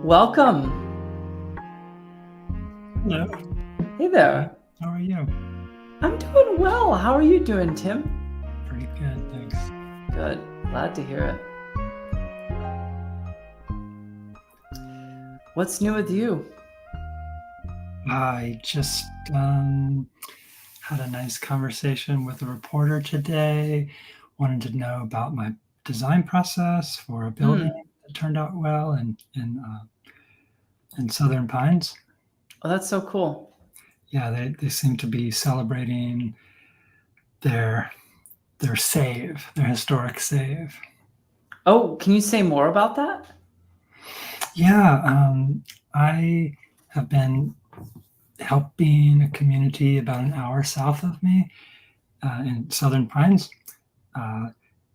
Welcome. Hello. Hey there. How are you? I'm doing well. How are you doing, Tim? Pretty good, thanks. Good. Glad to hear it. What's new with you? I just had a nice conversation with a reporter today. Wanted to know about my design process for a building that turned out well in Southern Pines. Oh, that's so cool. Yeah, they seem to be celebrating their save, their historic save. Oh, can you say more about that? Yeah, I have been helping a community about an hour south of me in Southern Pines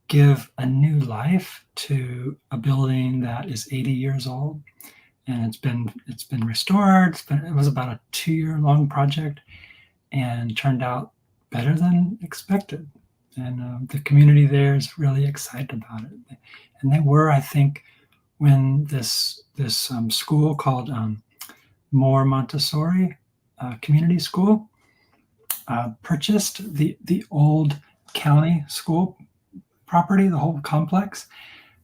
give a new life to a building that is 80 years old, and it's been restored. It was about a 2-year long project, and turned out better than expected. And the community there is really excited about it. And they were, I think, when this school called Moore Montessori Community School purchased the old county school property, the whole complex.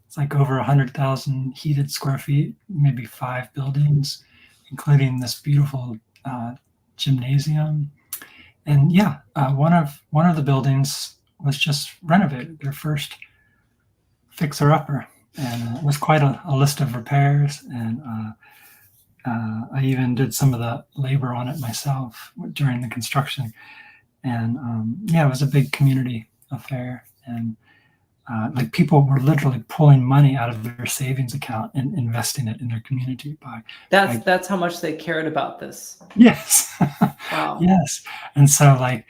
It's like over 100,000 heated square feet, maybe 5 buildings, including this beautiful gymnasium. And yeah, one of the buildings was just renovated, their first fixer-upper, and it was quite a list of repairs. And I even did some of the labor on it myself during the construction. And yeah, it was a big community affair. And like people were literally pulling money out of their savings account and investing it in their community. That's how much they cared about this. Yes. Wow. Yes. And so like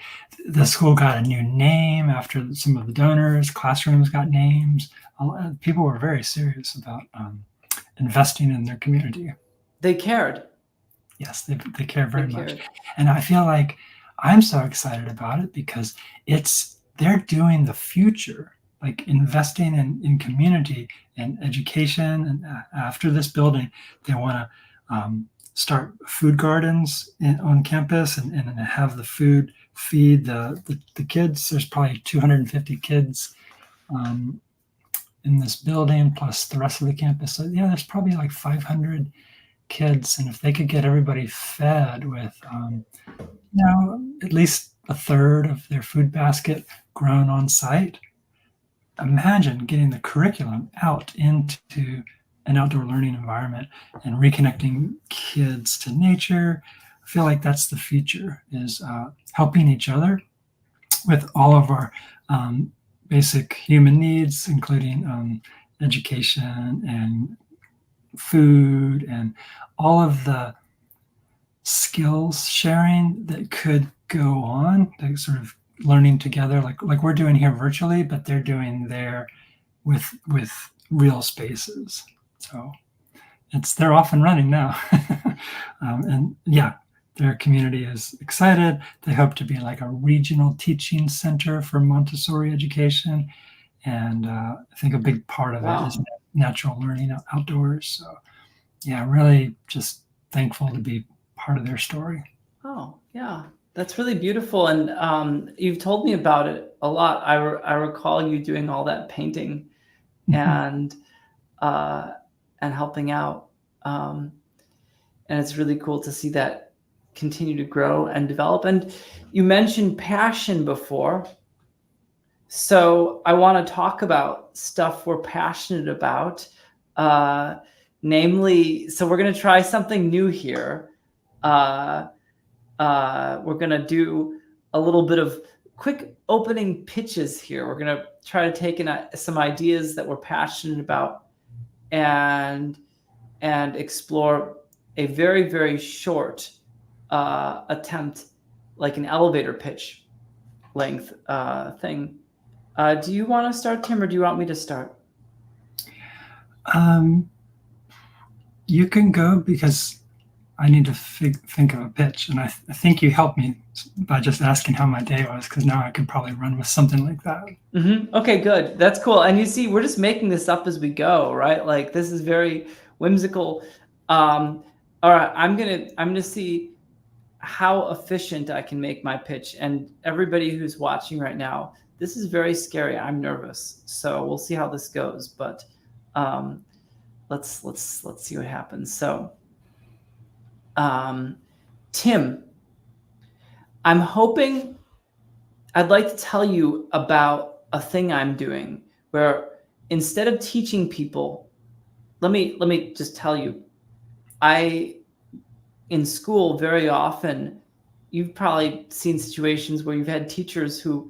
the school got a new name after some of the donors, classrooms got names. People were very serious about investing in their community. They cared. Yes, they care very much. And I feel like I'm so excited about it because they're doing the future, like investing in community and education. And after this building, they want to start food gardens on campus and have the food feed the kids. There's probably 250 kids in this building, plus the rest of the campus. So yeah, there's probably like 500 kids. And if they could get everybody fed with, at least a third of their food basket grown on site, imagine getting the curriculum out into an outdoor learning environment and reconnecting kids to nature. I feel like that's the future, is helping each other with all of our basic human needs, including education and food and all of the skills sharing that could go on, like sort of learning together, like we're doing here virtually, but they're doing there with real spaces. So they're off and running now. And yeah, their community is excited. They hope to be like a regional teaching center for Montessori education. And I think a big part of it is natural learning outdoors. So yeah, really just thankful to be part of their story. Oh, yeah. That's really beautiful. And you've told me about it a lot. I recall you doing all that painting and helping out. And it's really cool to see that continue to grow and develop. And you mentioned passion before. So I want to talk about stuff we're passionate about. Namely, so we're going to try something new here. We're going to do a little bit of quick opening pitches here. We're going to try to take in some ideas that we're passionate about and explore a very, very short attempt, like an elevator pitch length thing. Do you want to start, Tim, or do you want me to start? You can go, because I need to think of a pitch. And I think you helped me by just asking how my day was, because now I could probably run with something like that. Mm-hmm. Okay, good. That's cool. And you see, we're just making this up as we go, right? Like, this is very whimsical. All right, I'm gonna see how efficient I can make my pitch. And everybody who's watching right now, this is very scary. I'm nervous, so we'll see how this goes. But let's see what happens. So, Tim, I'm hoping. I'd like to tell you about a thing I'm doing where instead of teaching people, let me just tell you, in school very often, you've probably seen situations where you've had teachers who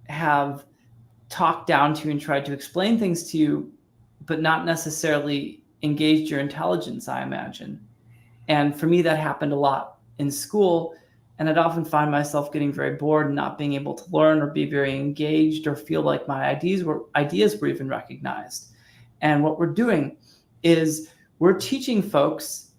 have talked down to you and tried to explain things to you, but not necessarily engaged your intelligence, I imagine. And for me, that happened a lot in school. And I'd often find myself getting very bored and not being able to learn or be very engaged or feel like my ideas were even recognized. And what we're doing is we're teaching folks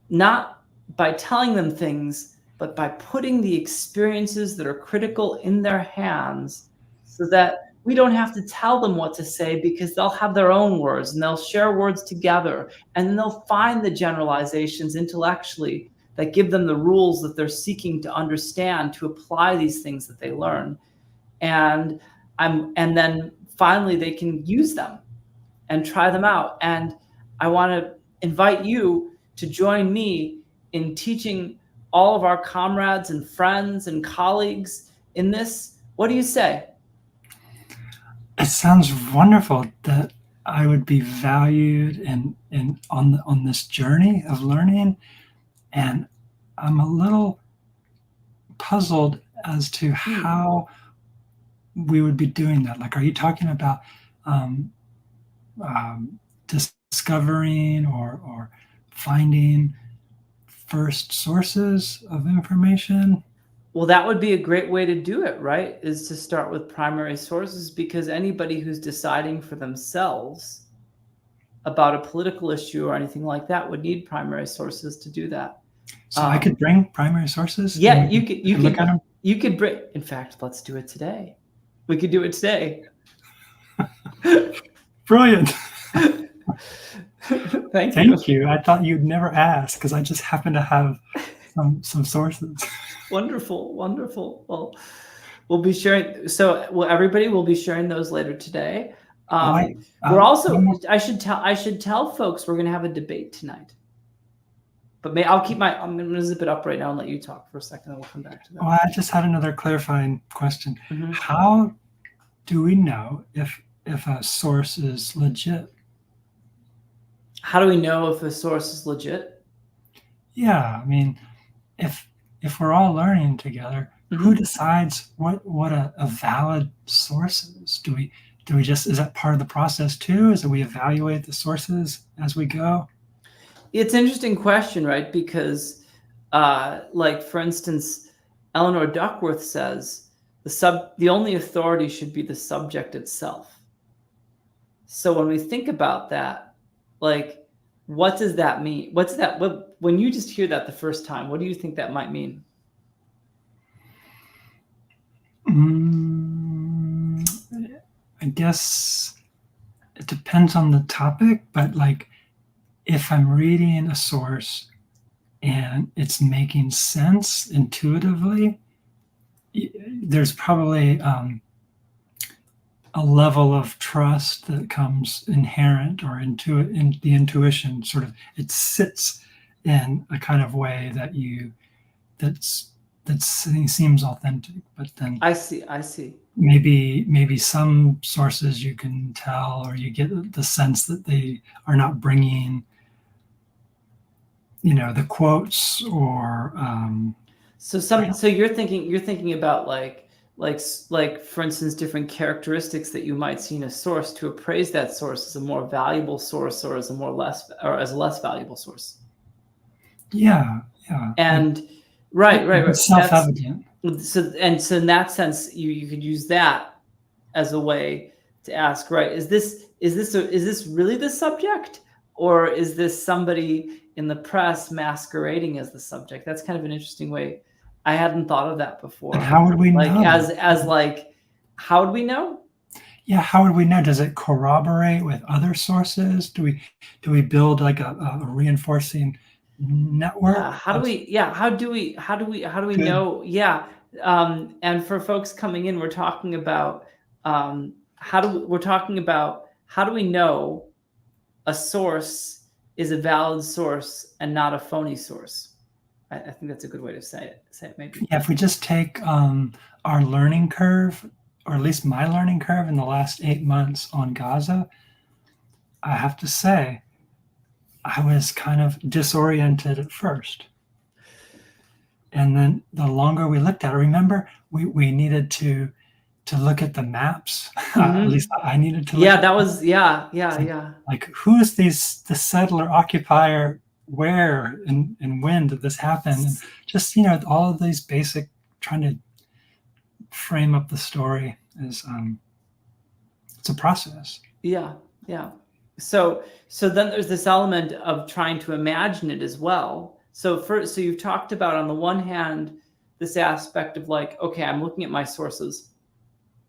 not by telling them things, but by putting the experiences that are critical in their hands so that we don't have to tell them what to say, because they'll have their own words and they'll share words together, and then they'll find the generalizations intellectually that give them the rules that they're seeking to understand to apply these things that they learn. And then finally they can use them and try them out. And I want to invite you to join me in teaching all of our comrades and friends and colleagues in this. What do you say? It sounds wonderful that I would be valued on this journey of learning, and I'm a little puzzled as to how we would be doing that. Like, are you talking about discovering or finding first sources of information? Well, that would be a great way to do it, right? Is to start with primary sources, because anybody who's deciding for themselves about a political issue or anything like that would need primary sources to do that. So I could bring primary sources? Yeah, you could bring, in fact, let's do it today. We could do it today. Brilliant. Thank you. I thought you'd never ask because I just happen to have some sources. Wonderful. Well, we'll be sharing. So, everybody will be sharing those later today. We're also. I should tell folks we're going to have a debate tonight. But I'm going to zip it up right now and let you talk for a second, and we'll come back to that. Well, I just had another clarifying question. Mm-hmm. How do we know if a source is legit? How do we know if a source is legit? Yeah, I mean, if we're all learning together, mm-hmm. Who decides what a valid source is? Do we just, is that part of the process too? Is that we evaluate the sources as we go? It's an interesting question, right? Because, like, for instance, Eleanor Duckworth says the only authority should be the subject itself. So when we think about that, like, what does that mean? When you just hear that the first time, what do you think that might mean? I guess it depends on the topic, but like, if I'm reading a source and it's making sense intuitively, there's probably a level of trust that comes inherent or in the intuition. Sort of, it sits in a kind of way that seems authentic. But then I see. Maybe some sources you can tell, or you get the sense that they are not bringing, the quotes or. So you're thinking about like for instance, different characteristics that you might see in a source to appraise that source as a more valuable source or as a less valuable source. Yeah. And right. It's self-evident. So in that sense, you could use that as a way to ask, right? Is this really the subject, or is this somebody in the press masquerading as the subject? That's kind of an interesting way. I hadn't thought of that before. And how would we know? How would we know? Yeah, how would we know? Does it corroborate with other sources? Do we build like a reinforcing Yeah, network how do of we yeah, how do we good? know? Yeah. And for folks coming in, we're talking about how do we know a source is a valid source and not a phony source? I think that's a good way to say it maybe. Yeah, if we just take our learning curve, or at least my learning curve in the last 8 months on Gaza, I have to say I was kind of disoriented at first. And then the longer we looked at it, remember we needed to look at the maps. At least Mhm. I needed to look Yeah, at that was yeah, like, yeah. like who is the settler occupier, where and when did this happen? And just all of these basic, trying to frame up the story is it's a process. Yeah, yeah. So then there's this element of trying to imagine it as well. So you've talked about, on the one hand, this aspect of like, okay, I'm looking at my sources,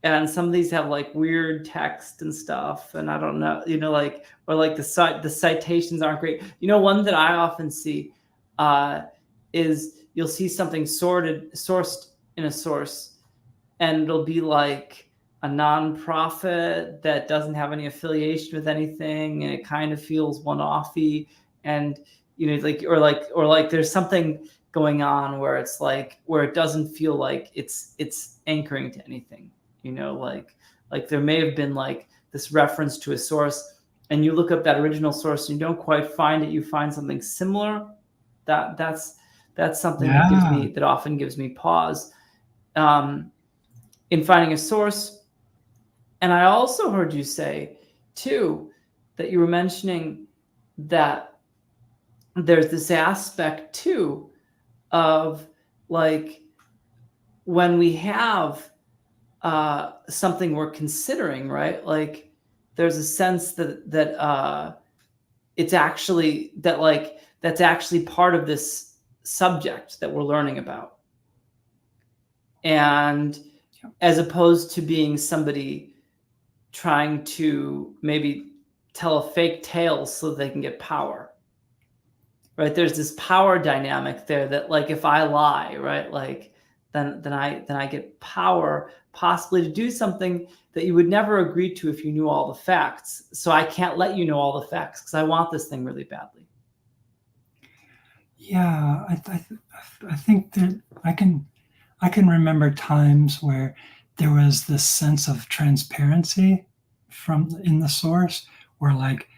and some of these have like weird text and stuff, and I don't know, like, or like the citations aren't great. One that I often see uh, is you'll see something sourced in a source, and it'll be like a nonprofit that doesn't have any affiliation with anything, and it kind of feels one-offy, and like, or like there's something going on where it's like, where it doesn't feel like it's anchoring to anything, like there may have been like this reference to a source, and you look up that original source and you don't quite find it, you find something similar. That's something Yeah, that often gives me pause um, in finding a source. And I also heard you say, too, that you were mentioning that there's this aspect, too, of like, when we have something we're considering, right? Like, there's a sense that it's actually that, like, that's actually part of this subject that we're learning about, and as opposed to being somebody trying to maybe tell a fake tale so they can get power, right? There's this power dynamic there, that like, if I lie, right, like, then I get power, possibly to do something that you would never agree to if you knew all the facts. So I can't let you know all the facts because I want this thing really badly. yeah. I think that I can remember times where there was this sense of transparency from in the source, where like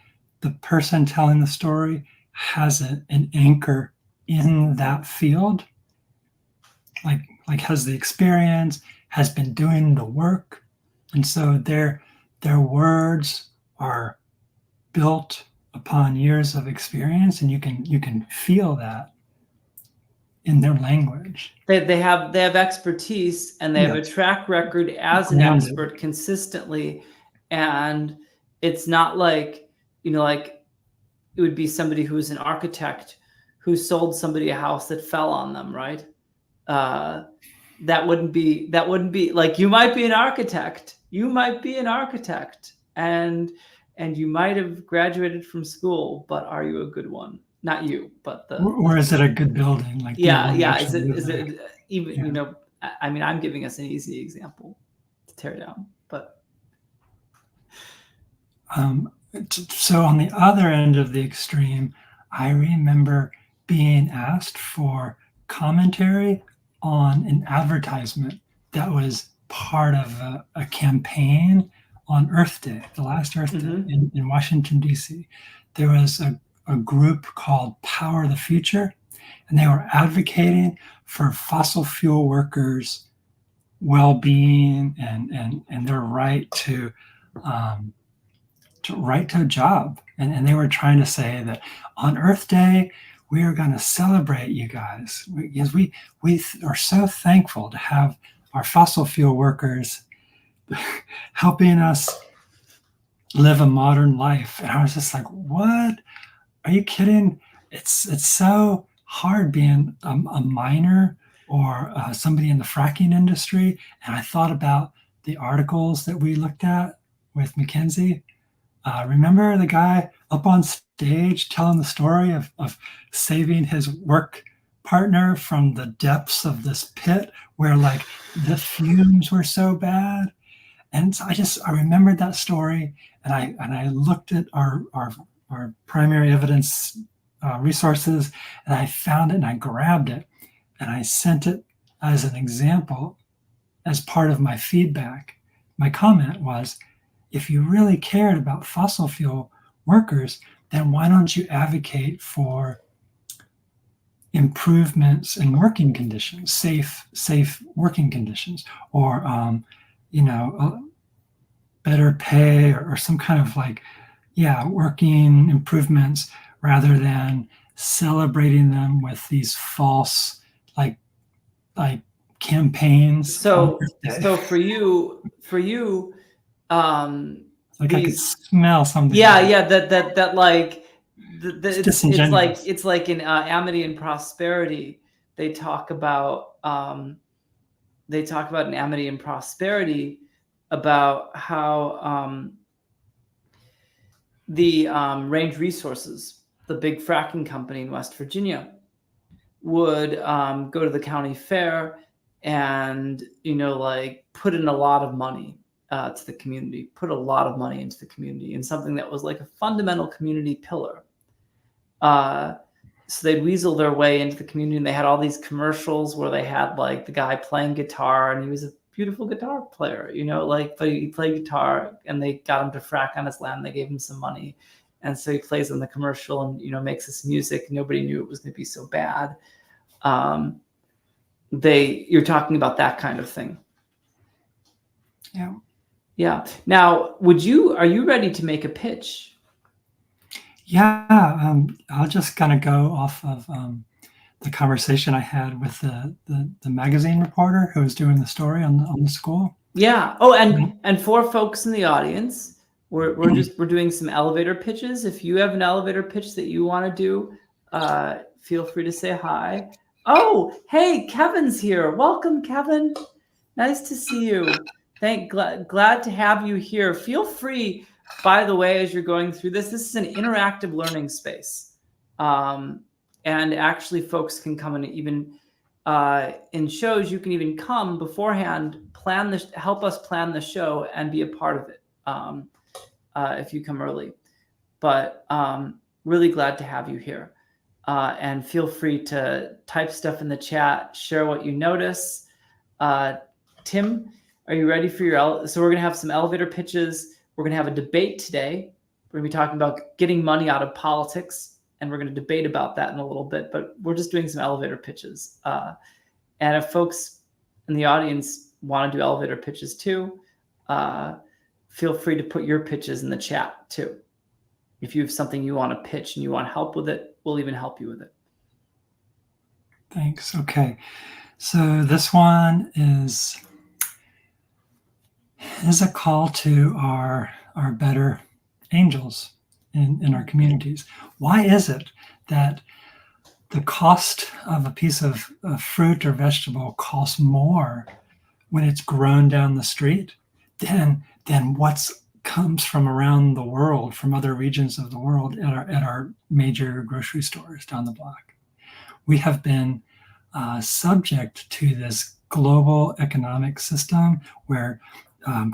the person telling the story has an anchor in that field, like has the experience, has been doing the work, and so their words are built upon years of experience, and you can feel that in their language. They have expertise, and they have a Yes, track record as an grounded. expert consistently, and it's not like, like, it would be somebody who's an architect who sold somebody a house that fell on them, right? Uh, that wouldn't be like, you might be an architect, and you might have graduated from school, but are you a good one? Not you, but Or is it a good building? Like, do you yeah, want to yeah. Is actually it live is there? it even, Yeah. I mean, I'm giving us an easy example to tear down, but So on the other end of the extreme, I remember being asked for commentary on an advertisement that was part of a campaign on Earth Day, the last Earth Day mhm. in Washington, D.C. There was a group called Power the Future, and they were advocating for fossil fuel workers' well-being and their um, right to a job. And they were trying to say that on Earth Day, we are going to celebrate you guys, because we are so thankful to have our fossil fuel workers helping us live a modern life. And I was just like, what? Are you kidding? It's so hard being a miner, or somebody in the fracking industry. And I thought about the articles that we looked at with McKinsey. Remember the guy up on stage telling the story of saving his work partner from the depths of this pit where like the fumes were so bad? And so I remembered that story, and I looked at our primary evidence resources, and I found it, and I grabbed it, and I sent it as an example as part of my feedback. My comment was, if you really cared about fossil fuel workers, then why don't you advocate for improvements in working conditions, safe working conditions, or better pay, or some kind of like, working improvements, rather than celebrating them with these false like campaigns. So for you, like I could smell something. That like it's like in Amity and Prosperity, they talk about in Amity and Prosperity about how the Range Resources, the big fracking company in West Virginia, would go to the county fair and like put in a lot of money to the community, put a lot of money into the community in something that was like a fundamental community pillar. So they'd weasel their way into the community, and they had all these commercials where they had like the guy playing guitar, and he was a beautiful guitar player, but he played guitar, and they got him to frack on his land. They gave him some money, and so he plays in the commercial and makes this music. Nobody knew it was going to be so bad. You're talking about that kind of thing. Yeah. Now, are you ready to make a pitch? Yeah, I'll just kind of go off of the conversation I had with the magazine reporter who was doing the story on the school. Yeah. Oh, and for folks in the audience, we're doing some elevator pitches. If you have an elevator pitch that you want to do, feel free to say hi. Oh, hey, Kevin's here. Welcome, Kevin. Nice to see you. Glad to have you here. Feel free, by the way, as you're going through this is an interactive learning space. And actually folks can come and even in shows, you can even come beforehand, help us plan the show and be a part of it if you come early. But really glad to have you here. And feel free to type stuff in the chat, share what you notice. Tim, are you ready for so we're going to have some elevator pitches. We're going to have a debate today. We're going to be talking about getting money out of politics, and we're going to debate about that in a little bit, but we're just doing some elevator pitches. And if folks in the audience want to do elevator pitches too, feel free to put your pitches in the chat too. If you have something you want to pitch and you want help with it, we'll even help you with it. Thanks. Okay. So this one is a call to our better angels in our communities. Why is it that the cost of a piece of fruit or vegetable costs more when it's grown down the street than what's comes from around the world, from other regions of the world at our major grocery stores down the block? We have been subject to this global economic system where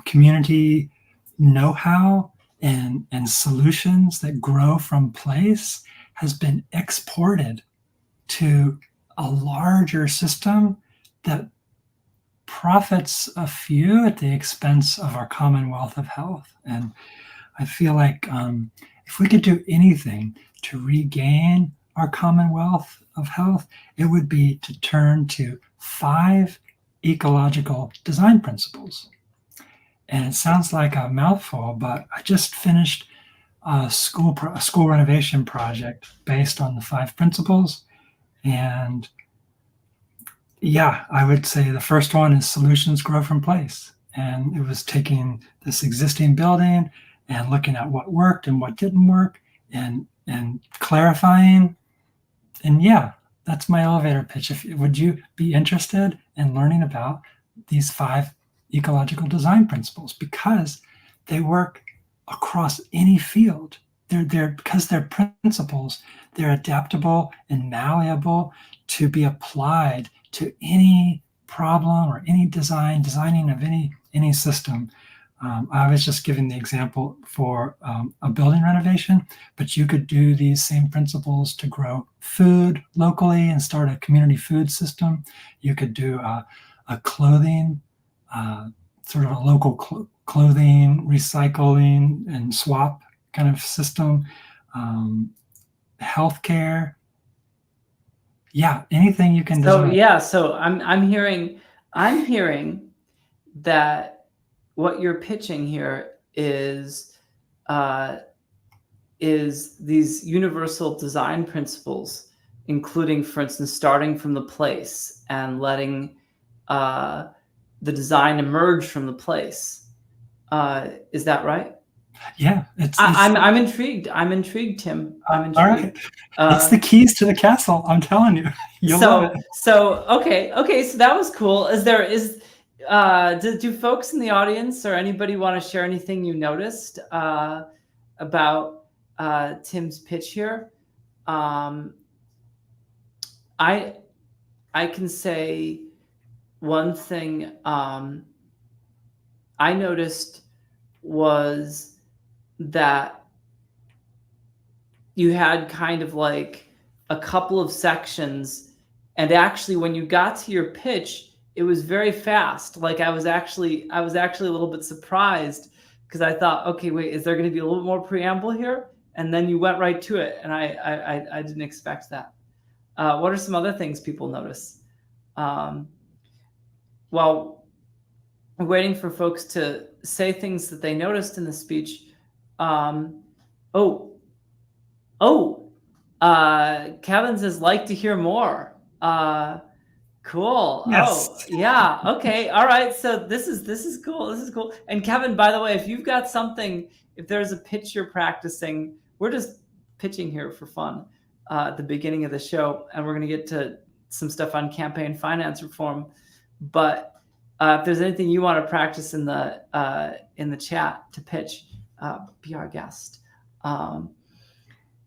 community know-how and solutions that grow from place has been exported to a larger system that profits a few at the expense of our commonwealth of health. And I feel like if we could do anything to regain our commonwealth of health, it would be to turn to 5 ecological design principles. And it sounds like a mouthful, but I just finished a school renovation project based on the 5 principles. And yeah, I would say the first one is solutions grow from place. And it was taking this existing building and looking at what worked and what didn't work and clarifying. And yeah, that's my elevator pitch. Would you be interested in learning about these 5 ecological design principles? Because they work across any field. Because they're principles, they're adaptable and malleable to be applied to any problem or any designing of any system. I was just giving the example for a building renovation, but you could do these same principles to grow food locally and start a community food system. You could do a clothing, sort of a local clothing recycling and swap kind of system, healthcare. Yeah, anything you can So design. yeah, so I'm hearing that what you're pitching here is these universal design principles, including, for instance, starting from the place and letting the design emerge from the place. Is that right? Yeah, I'm intrigued. I'm intrigued, Tim. I'm intrigued. All right, it's the keys to the castle. I'm telling you, you'll love it. So okay. So that was cool. Do folks in the audience or anybody want to share anything you noticed about Tim's pitch here? I can say one thing I noticed was that you had kind of like a couple of sections, and actually when you got to your pitch, it was very fast. Like I was actually a little bit surprised, because I thought, okay, wait, is there going to be a little bit more preamble here? And then you went right to it, and I didn't expect that. What are some other things people notice? While waiting for folks to say things that they noticed in the speech, Kevin says, like to hear more. Cool. Yes. Oh, yeah. Okay. All right. So this is cool. This is cool. And Kevin, by the way, if you've got something, if there's a pitch you're practicing, we're just pitching here for fun at the beginning of the show, and we're going to get to some stuff on campaign finance reform. But if there's anything you want to practice in the chat to pitch, be our guest.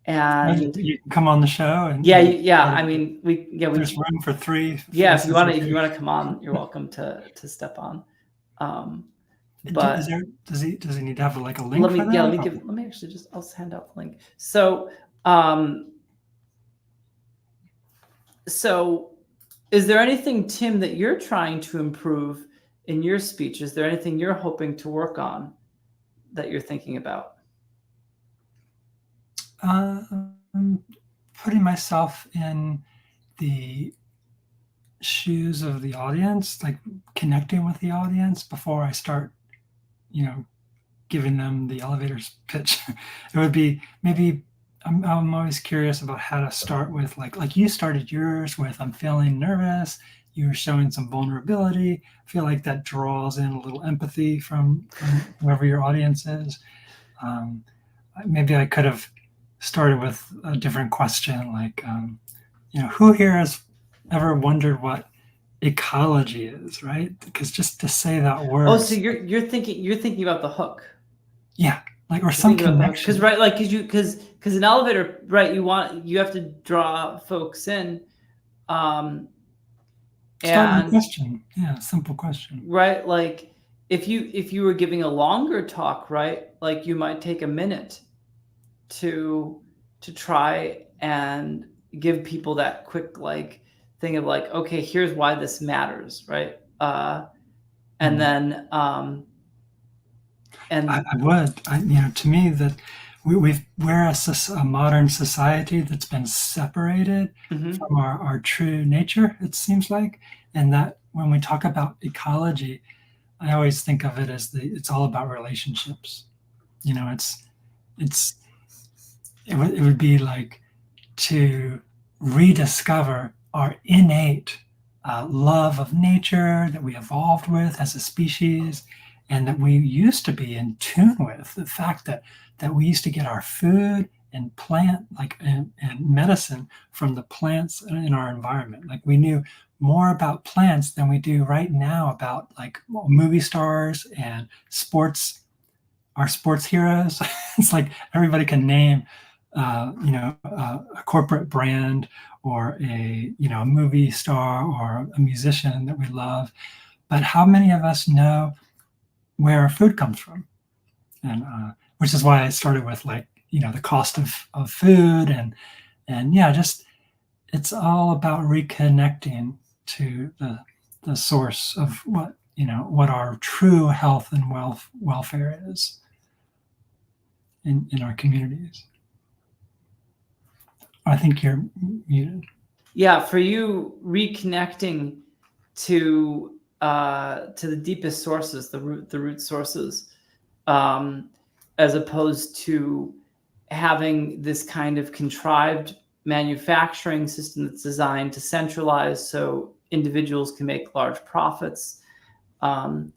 And you can come on the show and I mean, there's room for three. Yeah, if you want to come on, you're welcome to step on. But does he need to have like a link? Let me actually I'll send out the link. So is there anything, Tim, that you're trying to improve in your speech? Is there anything you're hoping to work on that you're thinking about? Putting myself in the shoes of the audience, like connecting with the audience before I start, giving them the elevator's pitch. It would be maybe I'm always curious about how to start with like you started yours with, I'm feeling nervous. You're showing some vulnerability. I feel like that draws in a little empathy from whoever your audience is. Maybe I could have started with a different question, like, who here has ever wondered what ecology is, right? Because just to say that word. Oh, so you're thinking about the hook. Yeah, like, or some connection. Because right, like, because an elevator, right? You have to draw folks in. Start with a question. Yeah, simple question. Right, like if you were giving a longer talk, right? Like you might take a minute to try and give people that quick thing of like, okay, here's why this matters, right? And then and I would, to me, that we're a modern society that's been separated from our true nature, it seems like, and that when we talk about ecology, I always think of it as it's all about relationships. It would be like to rediscover our innate love of nature that we evolved with as a species, and that we used to be in tune with. The fact that we used to get our food and plant and medicine from the plants in our environment. Like we knew more about plants than we do right now about like movie stars and sports our sports heroes. It's like everybody can name, a corporate brand or a movie star or a musician that we love. But how many of us know where our food comes from? And which is why I started with the cost of food and yeah, just it's all about reconnecting to the source of what our true health and welfare is in our communities. I think you're muted. Yeah, for you, reconnecting to the deepest sources, the root sources, as opposed to having this kind of contrived manufacturing system that's designed to centralize so individuals can make large profits. And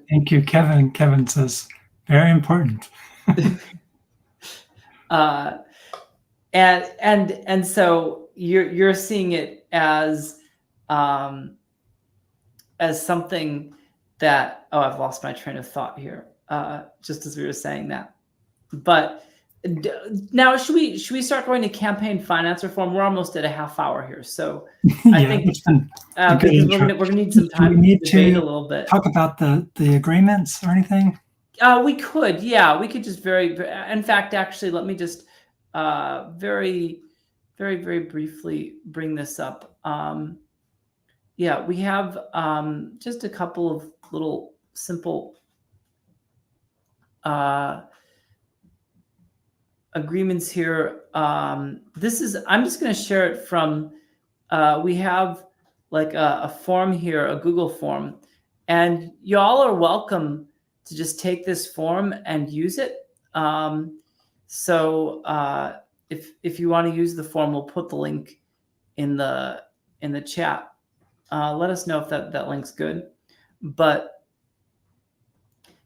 thank you, Kevin. Kevin says very important. And so you're seeing it as something that, I've lost my train of thought here, just as we were saying that. But now should we start going to campaign finance reform? We're almost at a half hour here, so I think because we're gonna need some time to debate a little bit. Talk about the agreements or anything. We could, yeah, we could just in fact, actually, let me just very, very, very briefly bring this up. Yeah, we have just a couple of little simple agreements here. I'm just going to share it from, we have like a form here, a Google form, and y'all are welcome to just take this form and use it. So if you want to use the form, we'll put the link in the chat. Let us know if that link's good. But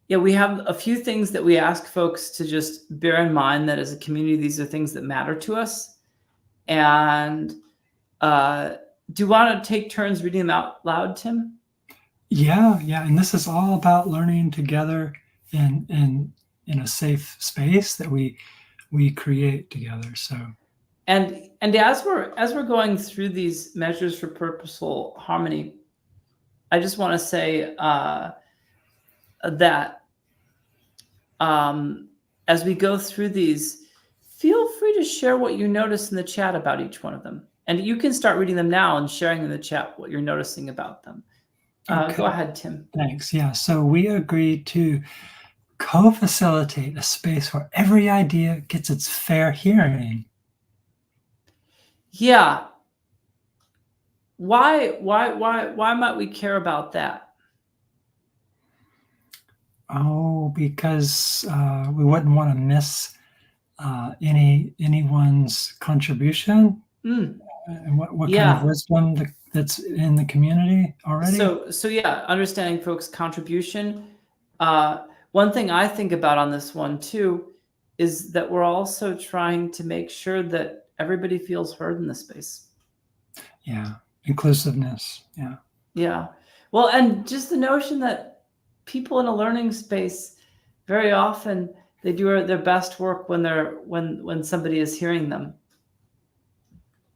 yeah, we have a few things that we ask folks to just bear in mind, that as a community, these are things that matter to us. And do you want to take turns reading them out loud, Tim? Yeah. And this is all about learning together in a safe space that we create together. So and as we're going through these measures for purposeful harmony, I just want to say that as we go through these, feel free to share what you notice in the chat about each one of them. And you can start reading them now and sharing in the chat what you're noticing about them. Okay. Go ahead, Tim. Thanks. Yeah. So we agreed to co-facilitate a space where every idea gets its fair hearing. Yeah. Why might we care about that? Oh, because we wouldn't want to miss anyone's contribution. And what kind of wisdom that's in the community already. So yeah, understanding folks' contribution. One thing I think about on this one too is that we're also trying to make sure that everybody feels heard in the space. Yeah, inclusiveness. Yeah. Well, and just the notion that people in a learning space, very often they do their best work when somebody is hearing them.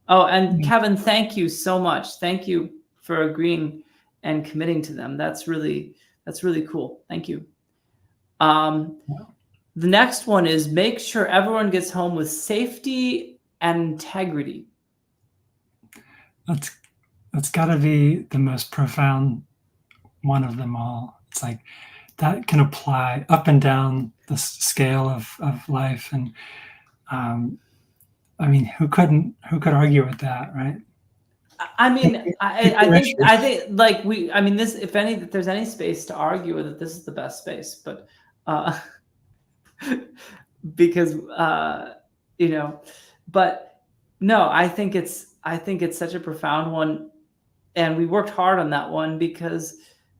Oh, and Kevin, thank you so much. Thank you for agreeing and committing to them. That's really cool. Thank you. The next one is make sure everyone gets home with safety and integrity. That's got to be the most profound one of them all. It's like that can apply up and down the scale of life. And I mean, who could argue with that, right? I mean, I think like this, if there's any space to argue with it, this is the best space, but because but no, I think it's such a profound one, and we worked hard on that one because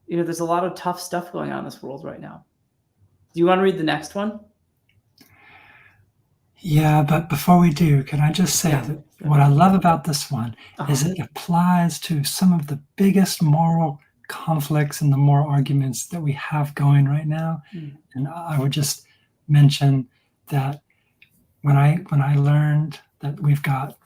there's a lot of tough stuff going on in this world right now. Do you want to read the next one? Yeah, but before we do, can I just say that what I love about this one is it applies to some of the biggest moral conflicts and the more arguments that we have going right now. And I would just mention that when I learned that we've got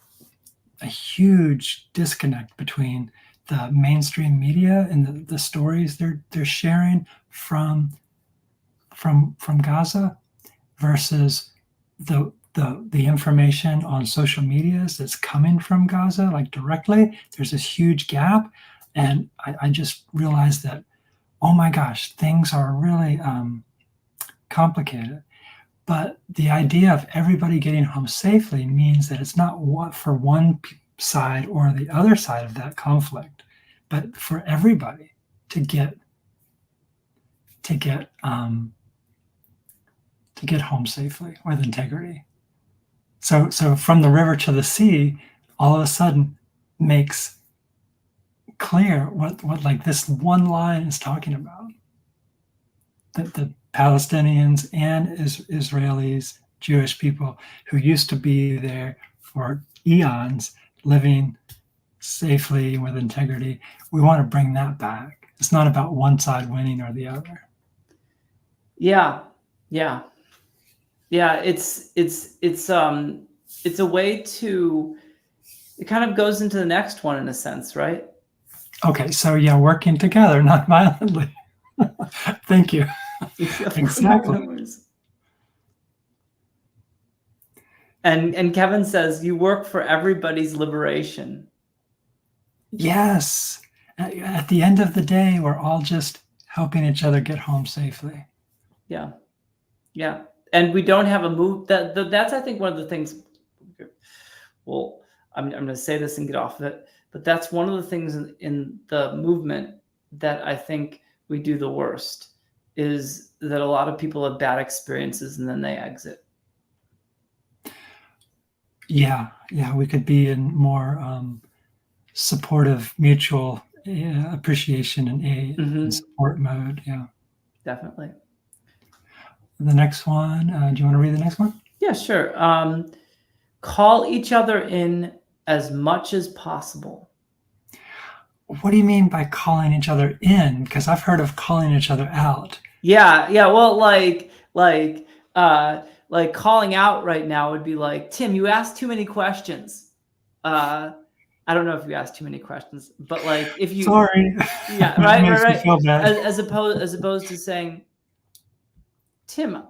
a huge disconnect between the mainstream media and the stories they're sharing from Gaza versus the information on social medias that's coming from Gaza, like directly. There's this huge gap, and I just realized that, oh my gosh, things are really complicated. But the idea of everybody getting home safely means that it's not for one side or the other side of that conflict, but for everybody to get home safely with integrity. So from the river to the sea, all of a sudden makes clear what like this one line is talking about. That the Palestinians and Israelis, Jewish people who used to be there for eons, living safely with integrity, we want to bring that back. It's not about one side winning or the other. Yeah. It's a way to. It kind of goes into the next one in a sense, right? Okay, so yeah, working together, not violently. Thank you. Exactly. And Kevin says you work for everybody's liberation. Yes. At the end of the day, we're all just helping each other get home safely. Yeah. And we don't have a move. That's I think one of the things. Well, I'm going to say this and get off of it, but that's one of the things in the movement that I think we do the worst, is that a lot of people have bad experiences and then they exit. Yeah, we could be in more supportive, mutual appreciation and aid and support mode. Yeah, definitely. The next one. Do you want to read the next one? Yeah, sure. Call each other in as much as possible. What do you mean by calling each other in? Because I've heard of calling each other out. Yeah. Well, like calling out right now would be like, Tim, you asked too many questions. I don't know if you asked too many questions, but like if you, sorry, yeah, right. Feel bad. As opposed to saying, Tim,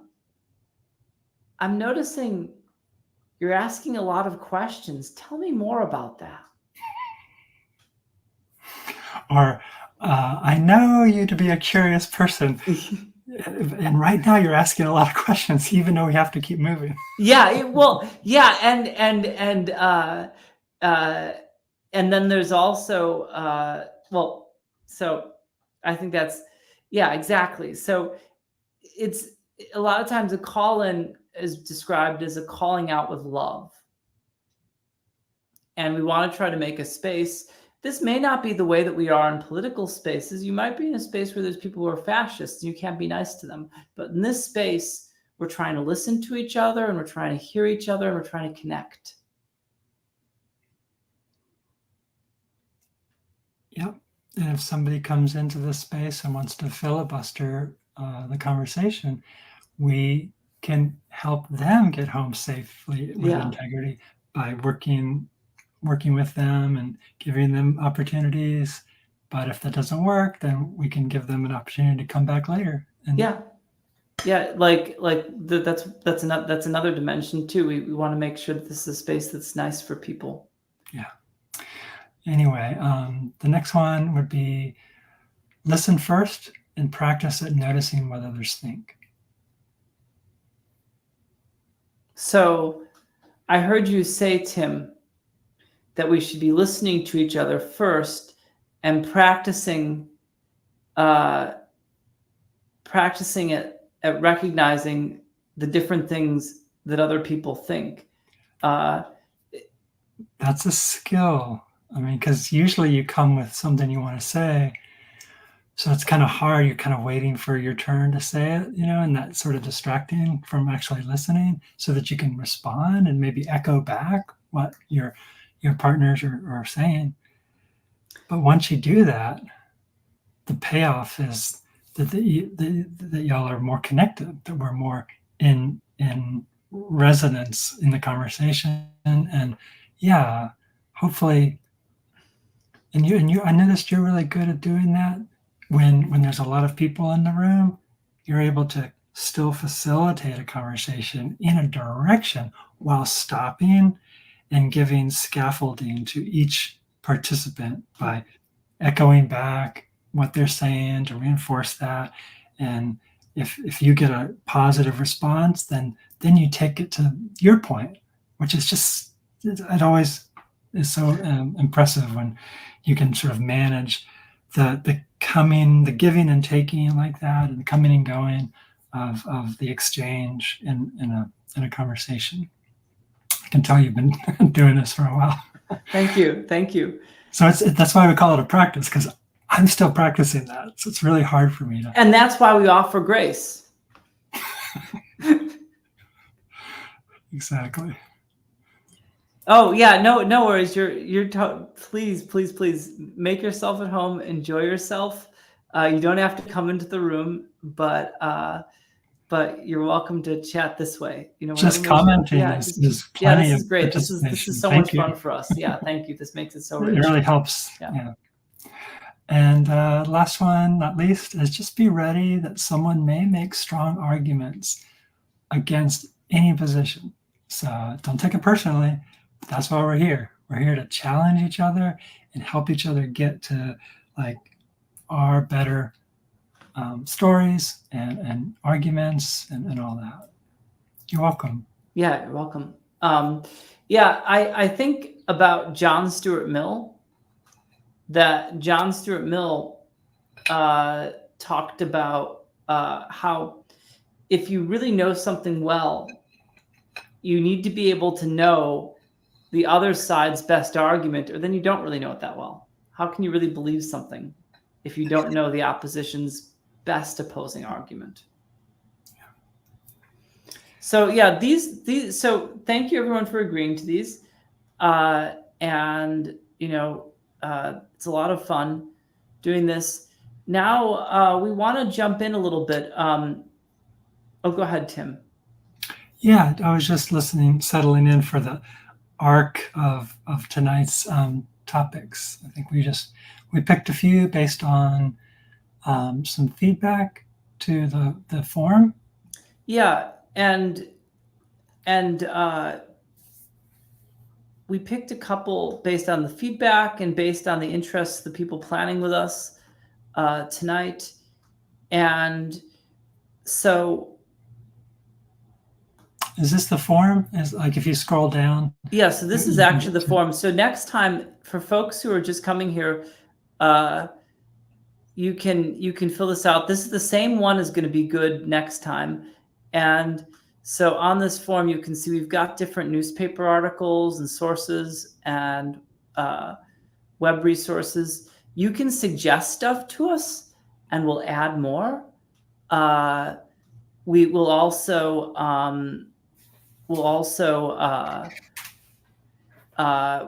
I'm noticing you're asking a lot of questions. Tell me more about that. Or I know you to be a curious person. And right now you're asking a lot of questions, even though we have to keep moving. Yeah. And then there's also, so I think that's, yeah, exactly. So it's a lot of times a call-in is described as a calling out with love. And we want to try to make a space. This may not be the way that we are in political spaces. You might be in a space where there's people who are fascists and you can't be nice to them. But in this space, we're trying to listen to each other and we're trying to hear each other and we're trying to connect. Yep. And if somebody comes into this space and wants to filibuster the conversation, we can help them get home safely with integrity by working with them and giving them opportunities. But if that doesn't work, then we can give them an opportunity to come back later. And that's another dimension too. We want to make sure that this is a space that's nice for people. Yeah. Anyway, the next one would be listen first and practice at noticing what others think. So I heard you say, Tim, that we should be listening to each other first and practicing it at recognizing the different things that other people think. That's a skill. I mean, because usually you come with something you want to say, so it's kind of hard. You're kind of waiting for your turn to say it, and that's sort of distracting from actually listening so that you can respond and maybe echo back what your partners are saying. But once you do that, the payoff is that that y'all are more connected, that we're more in resonance in the conversation, and yeah, hopefully. And I noticed you're really good at doing that. When there's a lot of people in the room, you're able to still facilitate a conversation in a direction while stopping and giving scaffolding to each participant by echoing back what they're saying to reinforce that. And if you get a positive response, then you take it to your point, which is just, it always is so impressive when you can sort of manage the giving and taking like that, and the coming and going of the exchange in a conversation. I can tell you've been doing this for a while. Thank you. So that's why we call it a practice, because I'm still practicing that. So it's really hard for me to. And that's why we offer grace. Exactly. Oh yeah, no worries. Please make yourself at home. Enjoy yourself. You don't have to come into the room, but you're welcome to chat this way. Just commenting is plenty this is great. This is so much fun for us. Yeah, thank you. This makes it so rich. It really helps. Yeah. And last one, not least, is just be ready that someone may make strong arguments against any position. So don't take it personally. That's why we're here. We're here to challenge each other and help each other get to like our better stories and arguments and all that. You're welcome. Yeah, you're welcome. I think about John Stuart Mill, that John Stuart Mill talked about how if you really know something well, you need to be able to know the other side's best argument, or then you don't really know it that well. How can you really believe something if you don't know the opposition's best opposing argument? So yeah, so thank you everyone for agreeing to these. And it's a lot of fun doing this. Now we want to jump in a little bit. Go ahead, Tim. Yeah, I was just settling in for the arc of tonight's topics. I think we picked a few based on some feedback to the forum. Yeah, and we picked a couple based on the feedback and based on the interests of the people planning with us tonight. And so, is this the forum? Is like if you scroll down? Yeah, so this is actually the forum. So next time, for folks who are just coming here, you can fill this out. This is the same one is going to be good next time. And so on this form, you can see we've got different newspaper articles and sources and web resources. You can suggest stuff to us and we'll add more. We will also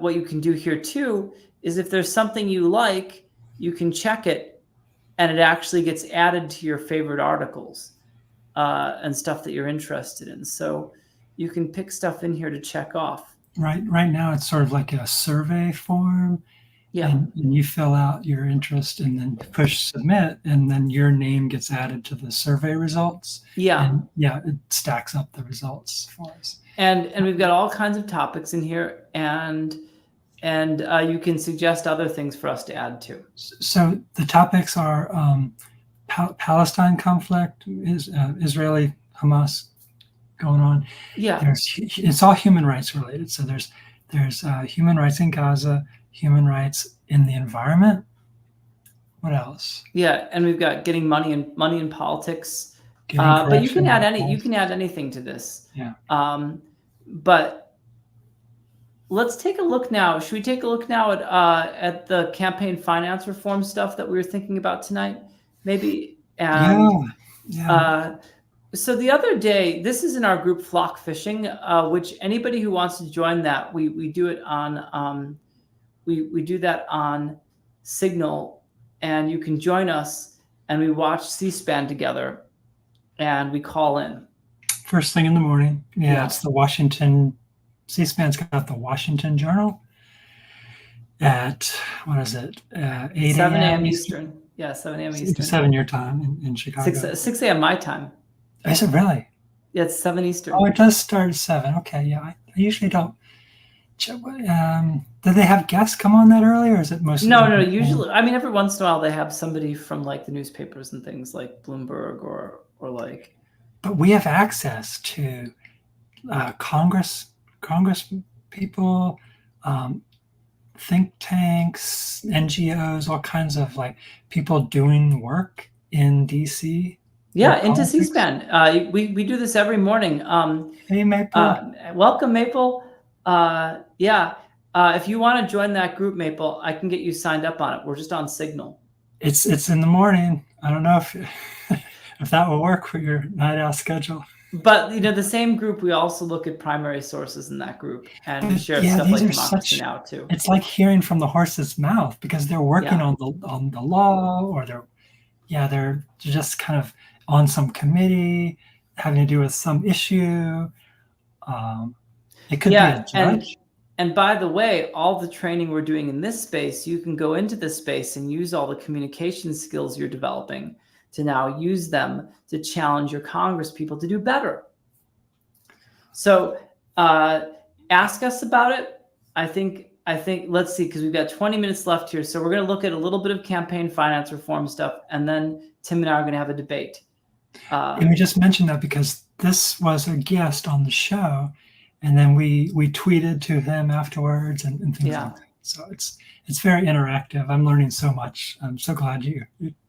what you can do here too is if there's something you like, you can check it and it actually gets added to your favorite articles and stuff that you're interested in. So you can pick stuff in here to check off. Right now it's sort of like a survey form. Yeah. And you fill out your interest and then push submit, and then your name gets added to the survey results. Yeah. And it stacks up the results for us. And we've got all kinds of topics in here, and you can suggest other things for us to add to. So the topics are Palestine conflict, Israeli Hamas going on. Yeah. It's all human rights related. So there's human rights in Gaza, human rights in the environment. What else? Yeah, and we've got getting money in politics. But you can add anything to this. Yeah. But let's take a look now. Should we take a look now at the campaign finance reform stuff that we were thinking about tonight? Maybe. And, yeah. So the other day, this is in our group Flock Fishing, which anybody who wants to join that, we do it on we do that on Signal and you can join us, and we watch C-SPAN together, and we call in. First thing in the morning. Yeah, Yeah. it's the Washington, C-SPAN's got the Washington Journal at, what is it, 8 7 a.m. Eastern. Yeah, 7 a.m. Eastern. 7 your time in Chicago. 6 a.m. my time. Is it really? Yeah, it's 7 Eastern. Oh, it does start at 7. Okay, yeah. I usually don't. Do they have guests come on that early, or is it mostly? No. Usually, I mean, every once in a while they have somebody from like the newspapers and things like Bloomberg or like. But we have access to Congress people, think tanks, NGOs, all kinds of like people doing work in DC. Yeah, into C-SPAN. We do this every morning. Hey, Maple. Welcome, Maple. Yeah. If you want to join that group, Maple, I can get you signed up on it. We're just on Signal. It's in the morning. I don't know if if that will work for your night owl schedule. But the same group, we also look at primary sources in that group, and we share stuff like Democracy Now! Too. It's like hearing from the horse's mouth, because they're working on the law, or they're just kind of on some committee having to do with some issue. It could be a judge. And by the way, all the training we're doing in this space, you can go into this space and use all the communication skills you're developing to now use them to challenge your Congress people to do better. So ask us about it. I think let's see, because we've got 20 minutes left here. So we're going to look at a little bit of campaign finance reform stuff, and then Tim and I are going to have a debate. And we just mentioned that because this was a guest on the show, and then we tweeted to him afterwards and things like that. So it's very interactive. I'm learning so much. I'm so glad you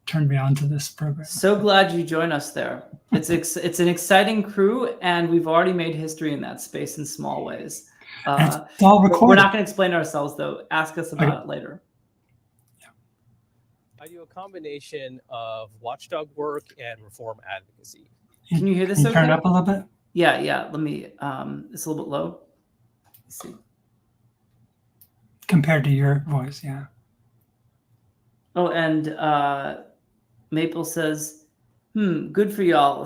turned me on to this program. So glad you joined us there. It's an exciting crew, and we've already made history in that space in small ways. It's all recorded. We're not going to explain ourselves, though. Ask us about it later. I do a combination of watchdog work and reform advocacy. Can you hear this? Can you turn it up a little bit? Yeah. Let me. It's a little bit low. Let's see. Compared to your voice, yeah. Oh, and Maple says, good for y'all.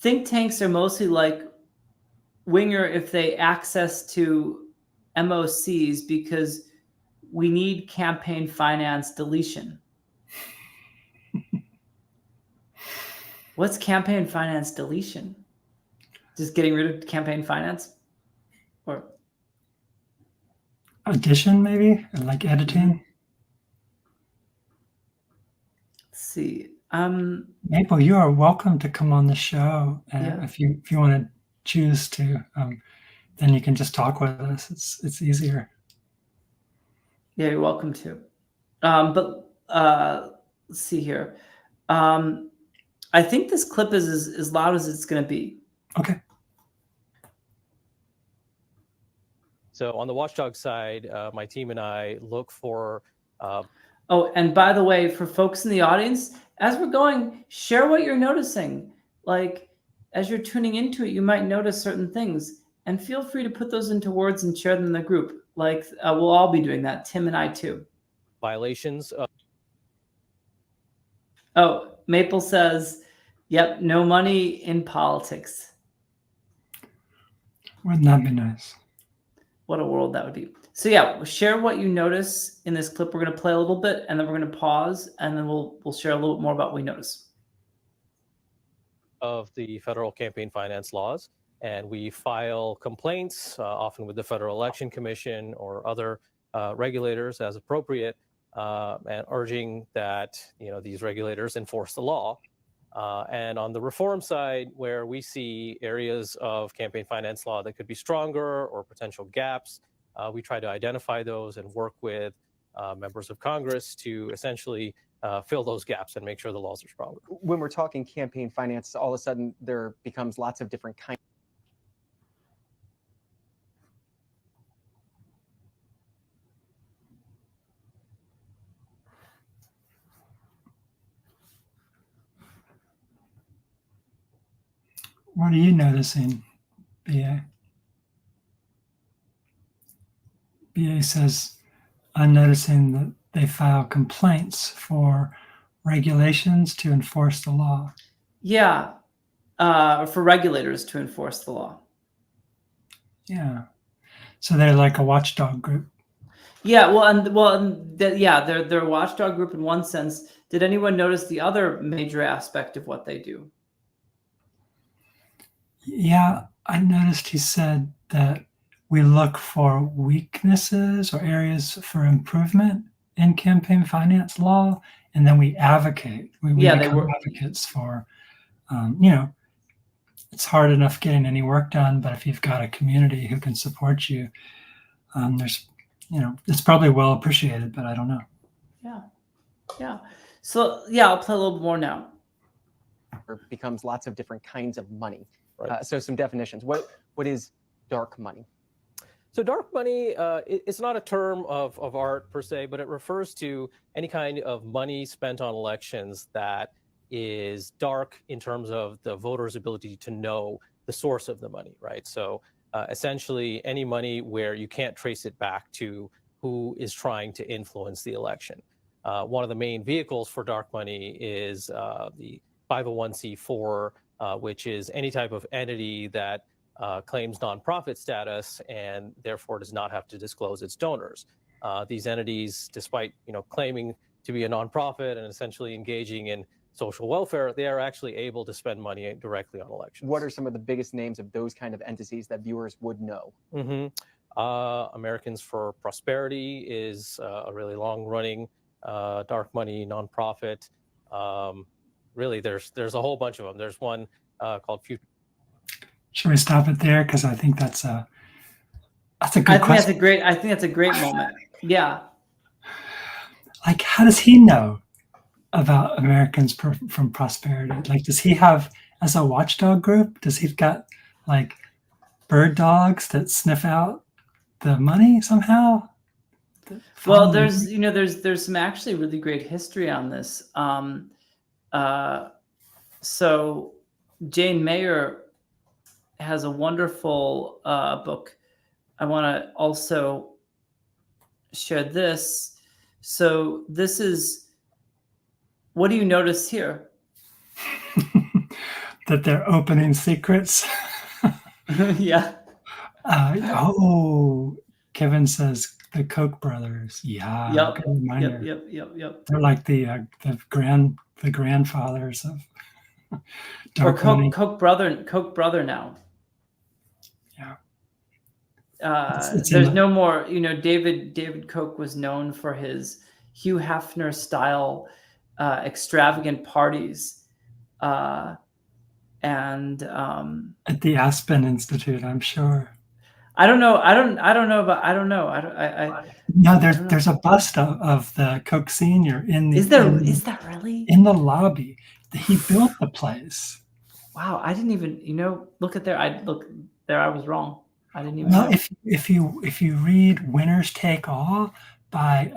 Think tanks are mostly like Winger if they access to MOCs, because we need campaign finance deletion. What's campaign finance deletion? Just getting rid of campaign finance? Or addition, maybe? Like editing? Let's see. Maple, you are welcome to come on the show. If you want to choose to, then you can just talk with us. It's easier. Yeah, you're welcome to. But let's see here. I think this clip is as loud as it's going to be. Okay. So on the watchdog side, my team and I look for... Oh, and by the way, for folks in the audience, as we're going, share what you're noticing. Like, as you're tuning into it, you might notice certain things, and feel free to put those into words and share them in the group. Like, we'll all be doing that, Tim and I too. Violations. Oh, Maple says, yep, no money in politics. Wouldn't that be nice? What a world that would be. So yeah, share what you notice in this clip. We're going to play a little bit, and then we're going to pause, and then we'll share a little bit more about what we notice. Of the federal campaign finance laws, and we file complaints, often with the Federal Election Commission or other regulators as appropriate, and urging that these regulators enforce the law. And on the reform side, where we see areas of campaign finance law that could be stronger or potential gaps, we try to identify those and work with members of Congress to essentially fill those gaps and make sure the laws are stronger. When we're talking campaign finance, all of a sudden there becomes lots of different kinds. What are you noticing, BA? BA says, I'm noticing that they file complaints for regulations to enforce the law. Yeah, for regulators to enforce the law. Yeah. So they're like a watchdog group. Yeah, they're a watchdog group in one sense. Did anyone notice the other major aspect of what they do? Yeah, I noticed he said that we look for weaknesses or areas for improvement in campaign finance law, and then we advocate. We Yeah, they become were. advocates for, it's hard enough getting any work done, but if you've got a community who can support you, it's probably well appreciated, but I don't know. Yeah. So I'll play a little bit more now. Becomes lots of different kinds of money. Right. So some definitions. What is dark money? So dark money, it's not a term of art per se, but it refers to any kind of money spent on elections that is dark in terms of the voter's ability to know the source of the money, right? So essentially any money where you can't trace it back to who is trying to influence the election. One of the main vehicles for dark money is the 501c4, which is any type of entity that claims nonprofit status and therefore does not have to disclose its donors. These entities, despite claiming to be a nonprofit and essentially engaging in social welfare, they are actually able to spend money directly on elections. What are some of the biggest names of those kind of entities that viewers would know? Americans for Prosperity is a really long-running dark money nonprofit. Really, there's a whole bunch of them. There's one called Future. Should we stop it there? Because I think that's a good question. I think that's a great moment. Yeah. Like, how does he know about Americans from Prosperity? Like, does he have, as a watchdog group, does he got like bird dogs that sniff out the money somehow? Well, there's some actually really great history on this. So Jane Mayer has a wonderful book. I want to also share this. So this is, what do you notice here? That they're opening secrets. Yeah. Kevin says the Koch brothers. Yeah. Yep. Good reminder. Yep. They're like the grandfathers of dark or money. Koch brother now. Yeah. There's no more. David Koch was known for his Hugh Hefner style extravagant parties, and at the Aspen Institute, I'm sure. I don't know. No, there's a bust of the Koch Senior in the. Is that really in the lobby? He built the place. Wow, I didn't even. Look at there. I was wrong. I didn't even. No, know. if you read "Winners Take All" by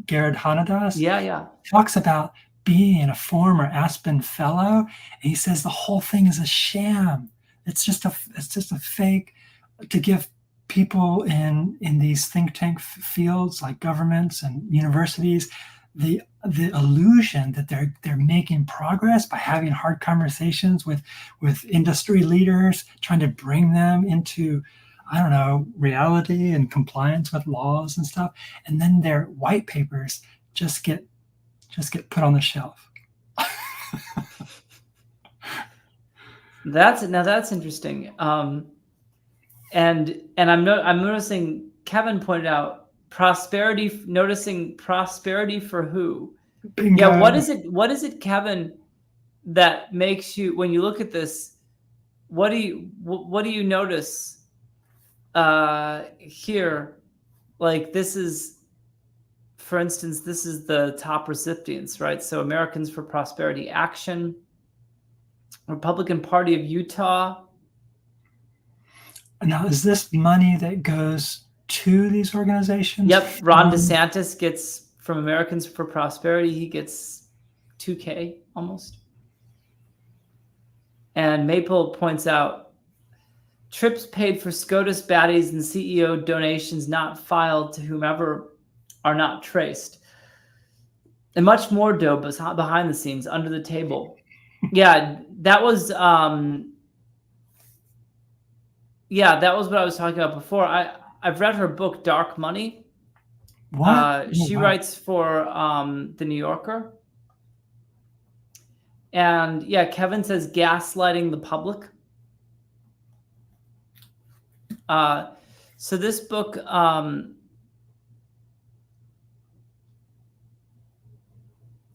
Garrett Hanadas, yeah, talks about being a former Aspen fellow, and he says the whole thing is a sham. It's just a fake to give people in these think tank fields like governments and universities the illusion that they're making progress by having hard conversations with industry leaders, trying to bring them into, I don't know, reality and compliance with laws and stuff, and then their white papers just get put on the shelf. That's interesting. And I'm noticing Kevin pointed out prosperity. Noticing prosperity for who? Bingo. Yeah. What is it, Kevin, that makes you, when you look at this, what do you notice here? Like, this is, for instance, this is the top recipients, right? So Americans for Prosperity Action, Republican Party of Utah. Now, is this money that goes to these organizations? Yep. Ron DeSantis gets, from Americans for Prosperity, he gets $2,000 almost. And Maple points out, trips paid for SCOTUS baddies and CEO donations not filed to whomever are not traced. And much more dope is behind the scenes, under the table. Yeah, that was that was what I was talking about before. I've read her book Dark Money. What? She writes for the New Yorker. And yeah, Kevin says gaslighting the public. So this book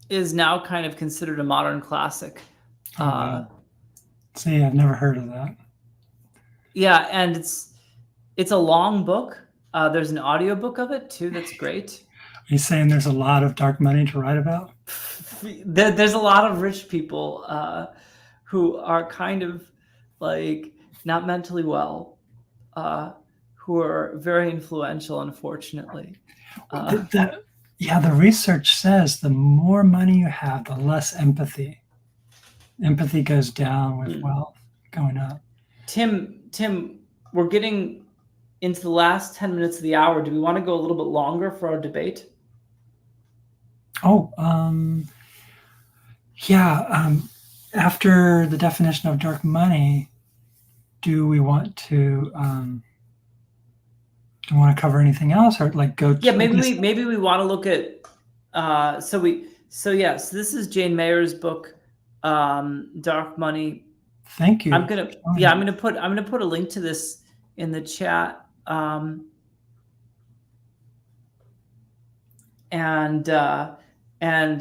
is now kind of considered a modern classic. See, I've never heard of that. Yeah, and it's a long book. There's an audiobook of it too. That's great. Are you saying there's a lot of dark money to write about? There's a lot of rich people who are kind of like not mentally well, who are very influential, unfortunately. The research says the more money you have, the less empathy. Empathy goes down with wealth going up. Tim, we're getting into the last 10 minutes of the hour. Do we want to go a little bit longer for our debate? After the definition of dark money, do we want to cover anything else, or like go? Yeah, maybe we want to look at. So this is Jane Mayer's book, Dark Money. Thank you. I'm gonna put a link to this in the chat. And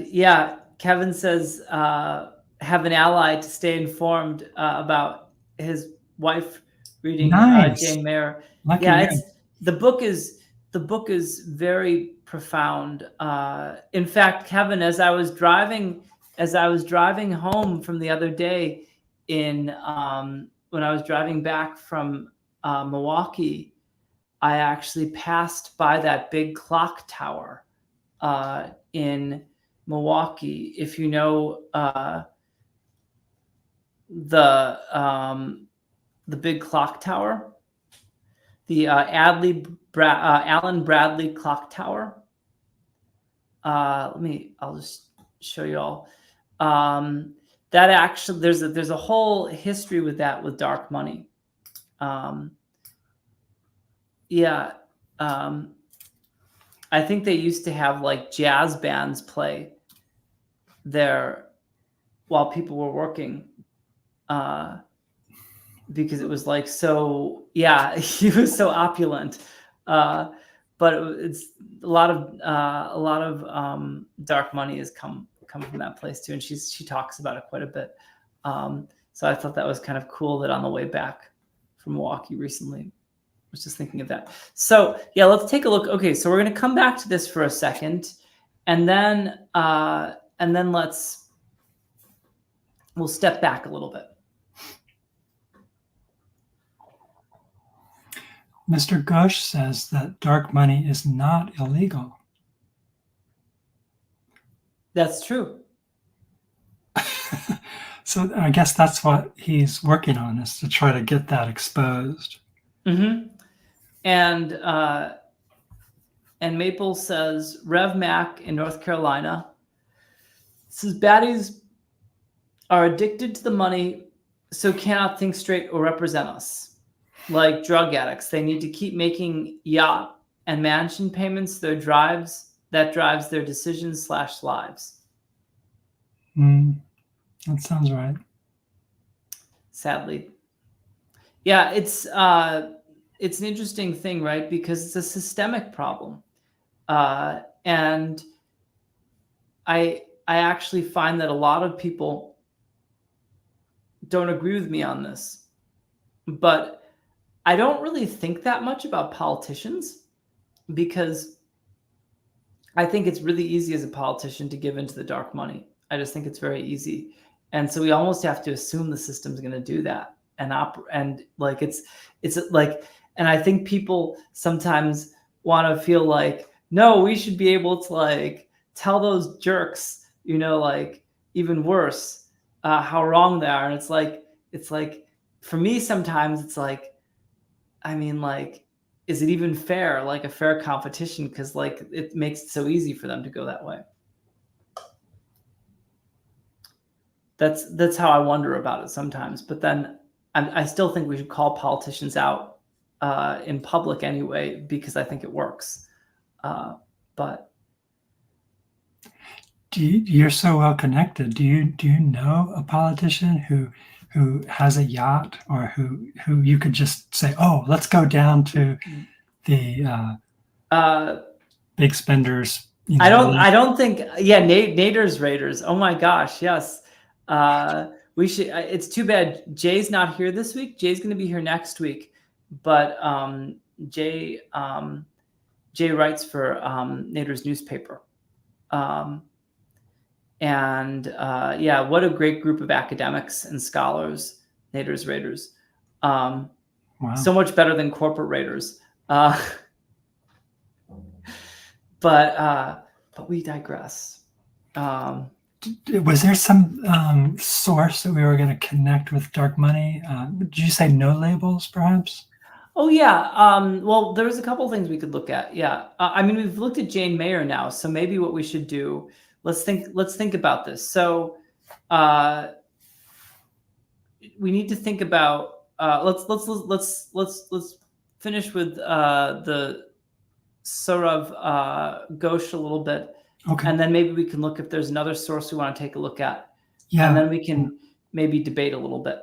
yeah, Kevin says have an ally to stay informed about his wife reading Jane Mayer. The book is very profound. In fact, Kevin, as I was driving home from the other day when I was driving back from Milwaukee, I actually passed by that big clock tower in Milwaukee. If you know the big clock tower, the Allen Bradley clock tower. I'll just show you all. That actually, there's a whole history with that, with dark money. I think they used to have like jazz bands play there while people were working, because it was like he was so opulent. But it's a lot of dark money has come from that place too, and she talks about it quite a bit. So I thought that was kind of cool that on the way back from Milwaukee recently, I was just thinking of that. So yeah, let's take a look. Okay, so we're going to come back to this for a second, and then we'll step back a little bit. Mr. Gush says that dark money is not illegal. That's true. So I guess that's what he's working on, is to try to get that exposed. Mm-hmm. And Maple says, Rev Mac in North Carolina says, baddies are addicted to the money, so cannot think straight or represent us. Like drug addicts, they need to keep making yacht and mansion payments. That drives their decisions / lives. That sounds right. Sadly. Yeah, it's an interesting thing, right? Because it's a systemic problem. And I actually find that a lot of people don't agree with me on this. But I don't really think that much about politicians, because I think it's really easy as a politician to give into the dark money. I just think it's very easy. And so we almost have to assume the system's going to do that. And like it's like, and I think people sometimes want to feel like, no, we should be able to like tell those jerks, like even worse, how wrong they are. And it's like for me, sometimes it's like, I mean, like, is it even fair, like a fair competition? Because like it makes it so easy for them to go that way. That's how I wonder about it sometimes. But then I still think we should call politicians out in public anyway, because I think it works. But you're so well connected. Do you know a politician who has a yacht, or who you could just say, oh, let's go down to the big spenders? I don't think. Yeah, Nader's Raiders. Oh my gosh, yes. We should. It's too bad Jay's not here this week. Jay's going to be here next week, but Jay writes for Nader's newspaper. And yeah, what a great group of academics and scholars, Nader's Raiders. Wow. So much better than corporate raiders. But we digress. Was there some source that we were going to connect with dark money? Did you say no labels, perhaps? Oh yeah. Well, there's a couple things we could look at. Yeah. I mean, we've looked at Jane Mayer now, so maybe what we should do. Let's think about this. So we need to think about. Let's finish with the Sourav Ghosh a little bit. Okay. And then maybe we can look if there's another source we want to take a look at. Yeah. And then we can maybe debate a little bit.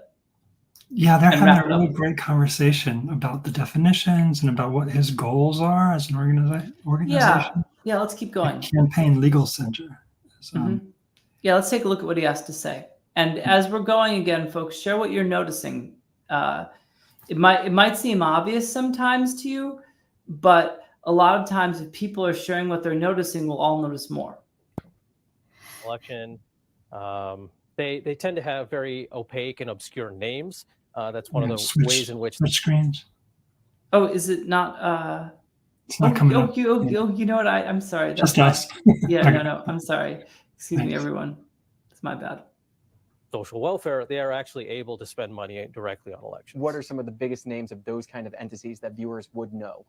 Yeah, they're having a really great conversation about the definitions and about what his goals are as an organization. Yeah, let's keep going. Campaign Legal Center. So, yeah, let's take a look at what he has to say. And as we're going again, folks, share what you're noticing. It might seem obvious sometimes to you, but a lot of times if people are sharing what they're noticing, we'll all notice more. Election, they tend to have very opaque and obscure names. That's one of the ways in which switch screens. Oh, is it not? It's not coming up. You know what? I'm sorry. Just us. Yeah, no. I'm sorry. Excuse me, everyone. It's my bad. Social welfare, they are actually able to spend money directly on elections. What are some of the biggest names of those kind of entities that viewers would know?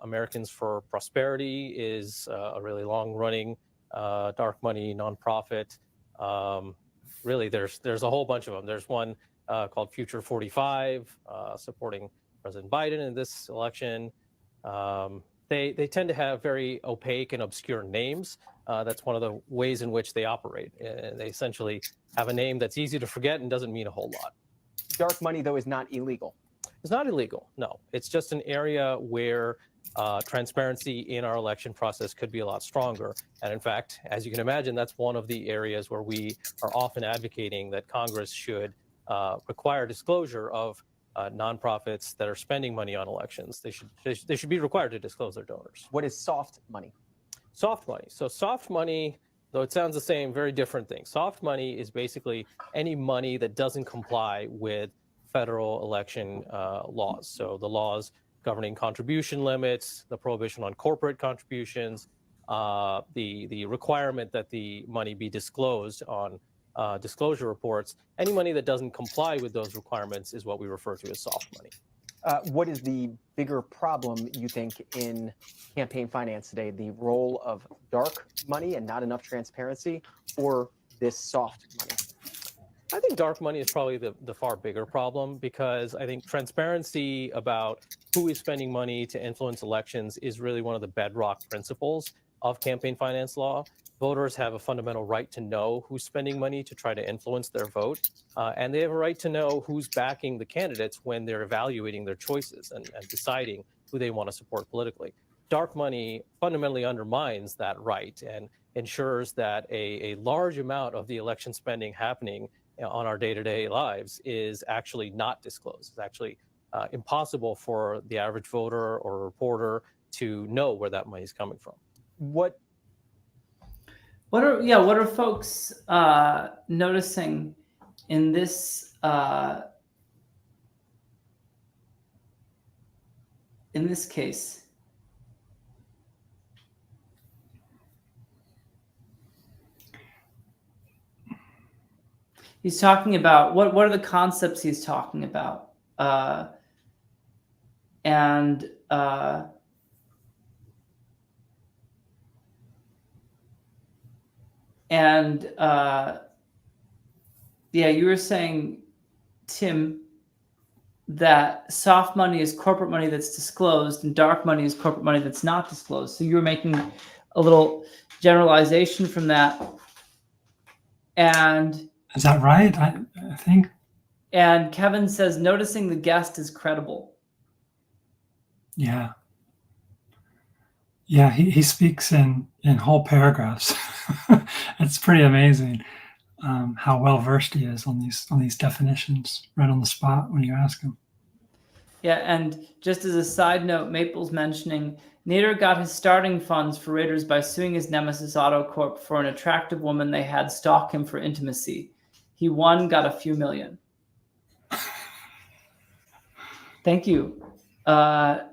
Americans for Prosperity is a really long-running dark money nonprofit. Really, there's a whole bunch of them. There's one called Future 45, supporting President Biden in this election. They tend to have very opaque and obscure names. That's one of the ways in which they operate. They essentially have a name that's easy to forget and doesn't mean a whole lot. Dark money, though, is not illegal. It's not illegal, no. It's just an area where transparency in our election process could be a lot stronger. And in fact, as you can imagine, that's one of the areas where we are often advocating that Congress should require disclosure of nonprofits that are spending money on elections. They should be required to disclose their donors. What is soft money? Soft money. So soft money, though it sounds the same, very different thing. Soft money is basically any money that doesn't comply with federal election laws. So the laws governing contribution limits, the prohibition on corporate contributions, the requirement that the money be disclosed on disclosure reports. Any money that doesn't comply with those requirements is what we refer to as soft money. What is the bigger problem, you think, in campaign finance today? The role of dark money and not enough transparency, or this soft money? I think dark money is probably the far bigger problem, because I think transparency about who is spending money to influence elections is really one of the bedrock principles of campaign finance law. Voters have a fundamental right to know who's spending money to try to influence their vote. And they have a right to know who's backing the candidates when they're evaluating their choices and deciding who they want to support politically. Dark money fundamentally undermines that right and ensures that a large amount of the election spending happening on our day-to-day lives is actually not disclosed. It's actually impossible for the average voter or reporter to know where that money is coming from. What are folks noticing in this case? He's talking about what are the concepts he's talking about? and yeah, you were saying, Tim, that soft money is corporate money that's disclosed and dark money is corporate money that's not disclosed. So you were making a little generalization from that. And is that right? I think. And Kevin says, noticing the guest is credible. Yeah. Yeah, he speaks in whole paragraphs. It's pretty amazing how well versed he is on these definitions right on the spot when you ask him. Yeah, and just as a side note, Maple's mentioning Nader got his starting funds for Raiders by suing his nemesis AutoCorp for an attractive woman they had stalk him for intimacy. He won, got a few million. Thank you. And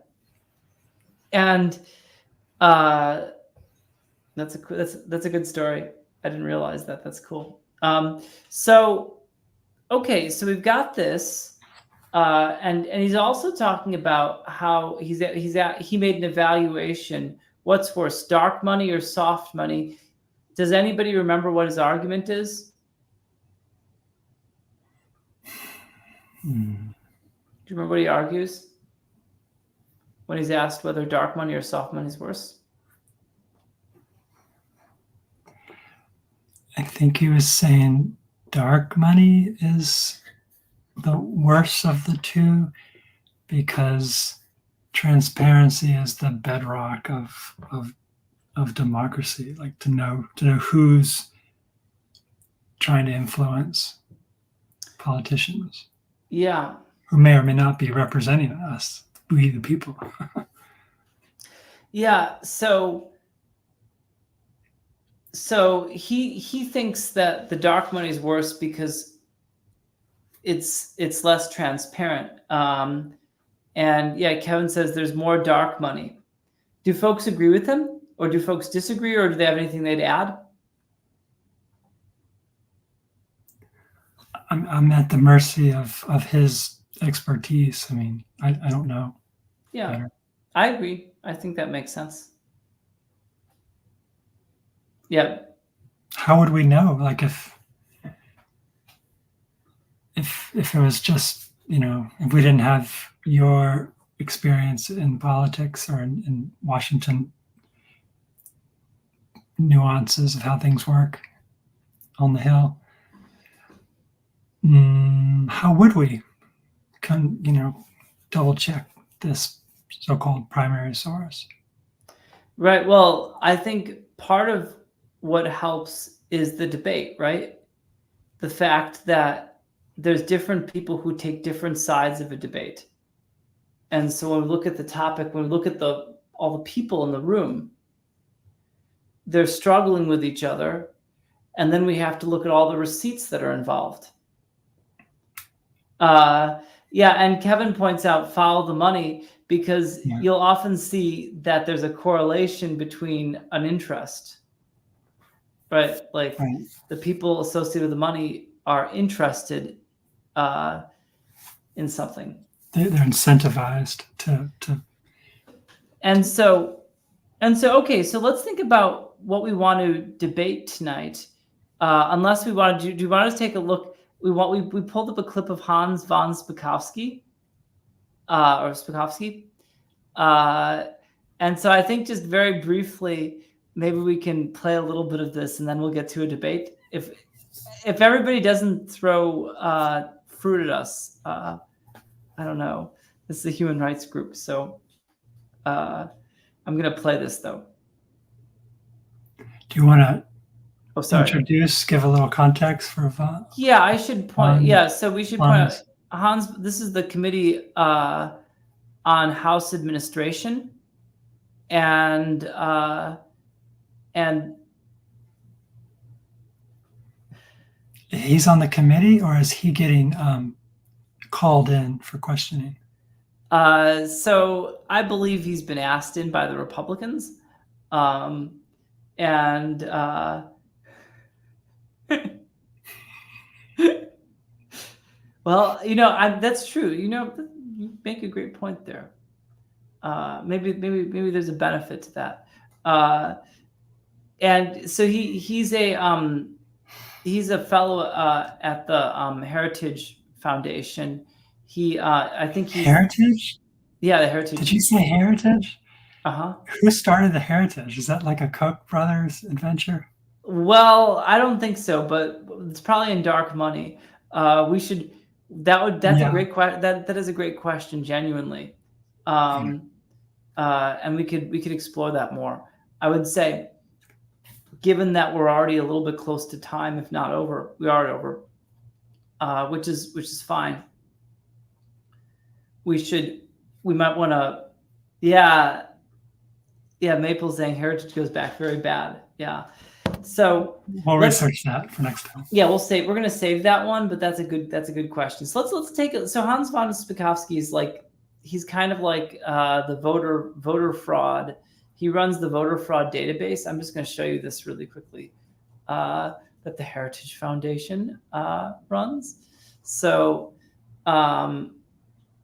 that's a good story. I didn't realize that. That's cool. So we've got this. And he's also talking about how he made an evaluation. What's worse, dark money or soft money? Does anybody remember what his argument is? Do you remember what he argues when he's asked whether dark money or soft money is worse? I think he was saying dark money is the worst of the two because transparency is the bedrock of democracy, like to know who's trying to influence politicians. Yeah. Who may or may not be representing us, we the people. Yeah, so he thinks that the dark money is worse because it's less transparent. And yeah, Kevin says there's more dark money. Do folks agree with him, or do folks disagree, or do they have anything they'd add? I'm at the mercy of his expertise. I mean, I don't know. Yeah, better. I agree. I think that makes sense. Yeah. How would we know? Like if it was just, if we didn't have your experience in politics or in Washington nuances of how things work on the Hill, how would we double check this so-called primary source? Right. Well, I think part of what helps is the debate, right? The fact that there's different people who take different sides of a debate. And so when we look at the topic, when we look at all the people in the room, they're struggling with each other. And then we have to look at all the receipts that are involved. Yeah, and Kevin points out follow the money because you'll often see that there's a correlation between an interest, right? Like the people associated with the money are interested in something. They're incentivized to. And so okay, so let's think about what we want to debate tonight. Unless we want to do you want to take a look? We pulled up a clip of Hans von Spakovsky, and so I think just very briefly, maybe we can play a little bit of this, and then we'll get to a debate. If everybody doesn't throw fruit at us, I don't know. This is a human rights group, so I'm gonna play this though. Do you want to? Oh, sorry. Give a little context for Von? Yeah, I should point. Yeah, so we should point out Hans. This is the Committee on House Administration, and he's on the committee, or is he getting called in for questioning? So I believe he's been asked in by the Republicans, and well, that's true. You make a great point there. Maybe there's a benefit to that. And so he's a fellow at the Heritage Foundation. I think he's Heritage? Yeah, the Heritage. Did you say Heritage? Uh-huh. Who started the Heritage? Is that like a Koch brothers adventure? Well, I don't think so, but it's probably in dark money. That's a great question. That is a great question, genuinely. And we could explore that more. I would say, given that we're already a little bit close to time, if not over, we are over, which is fine. We might want to, yeah, Maple's saying Heritage goes back very bad. Yeah. So we'll research that for next time. Yeah, we're going to save that one, but that's a good question. So let's take it. So Hans von Spakovsky is he's kind of like the voter fraud. He runs the voter fraud database. I'm just going to show you this really quickly that the Heritage Foundation runs. So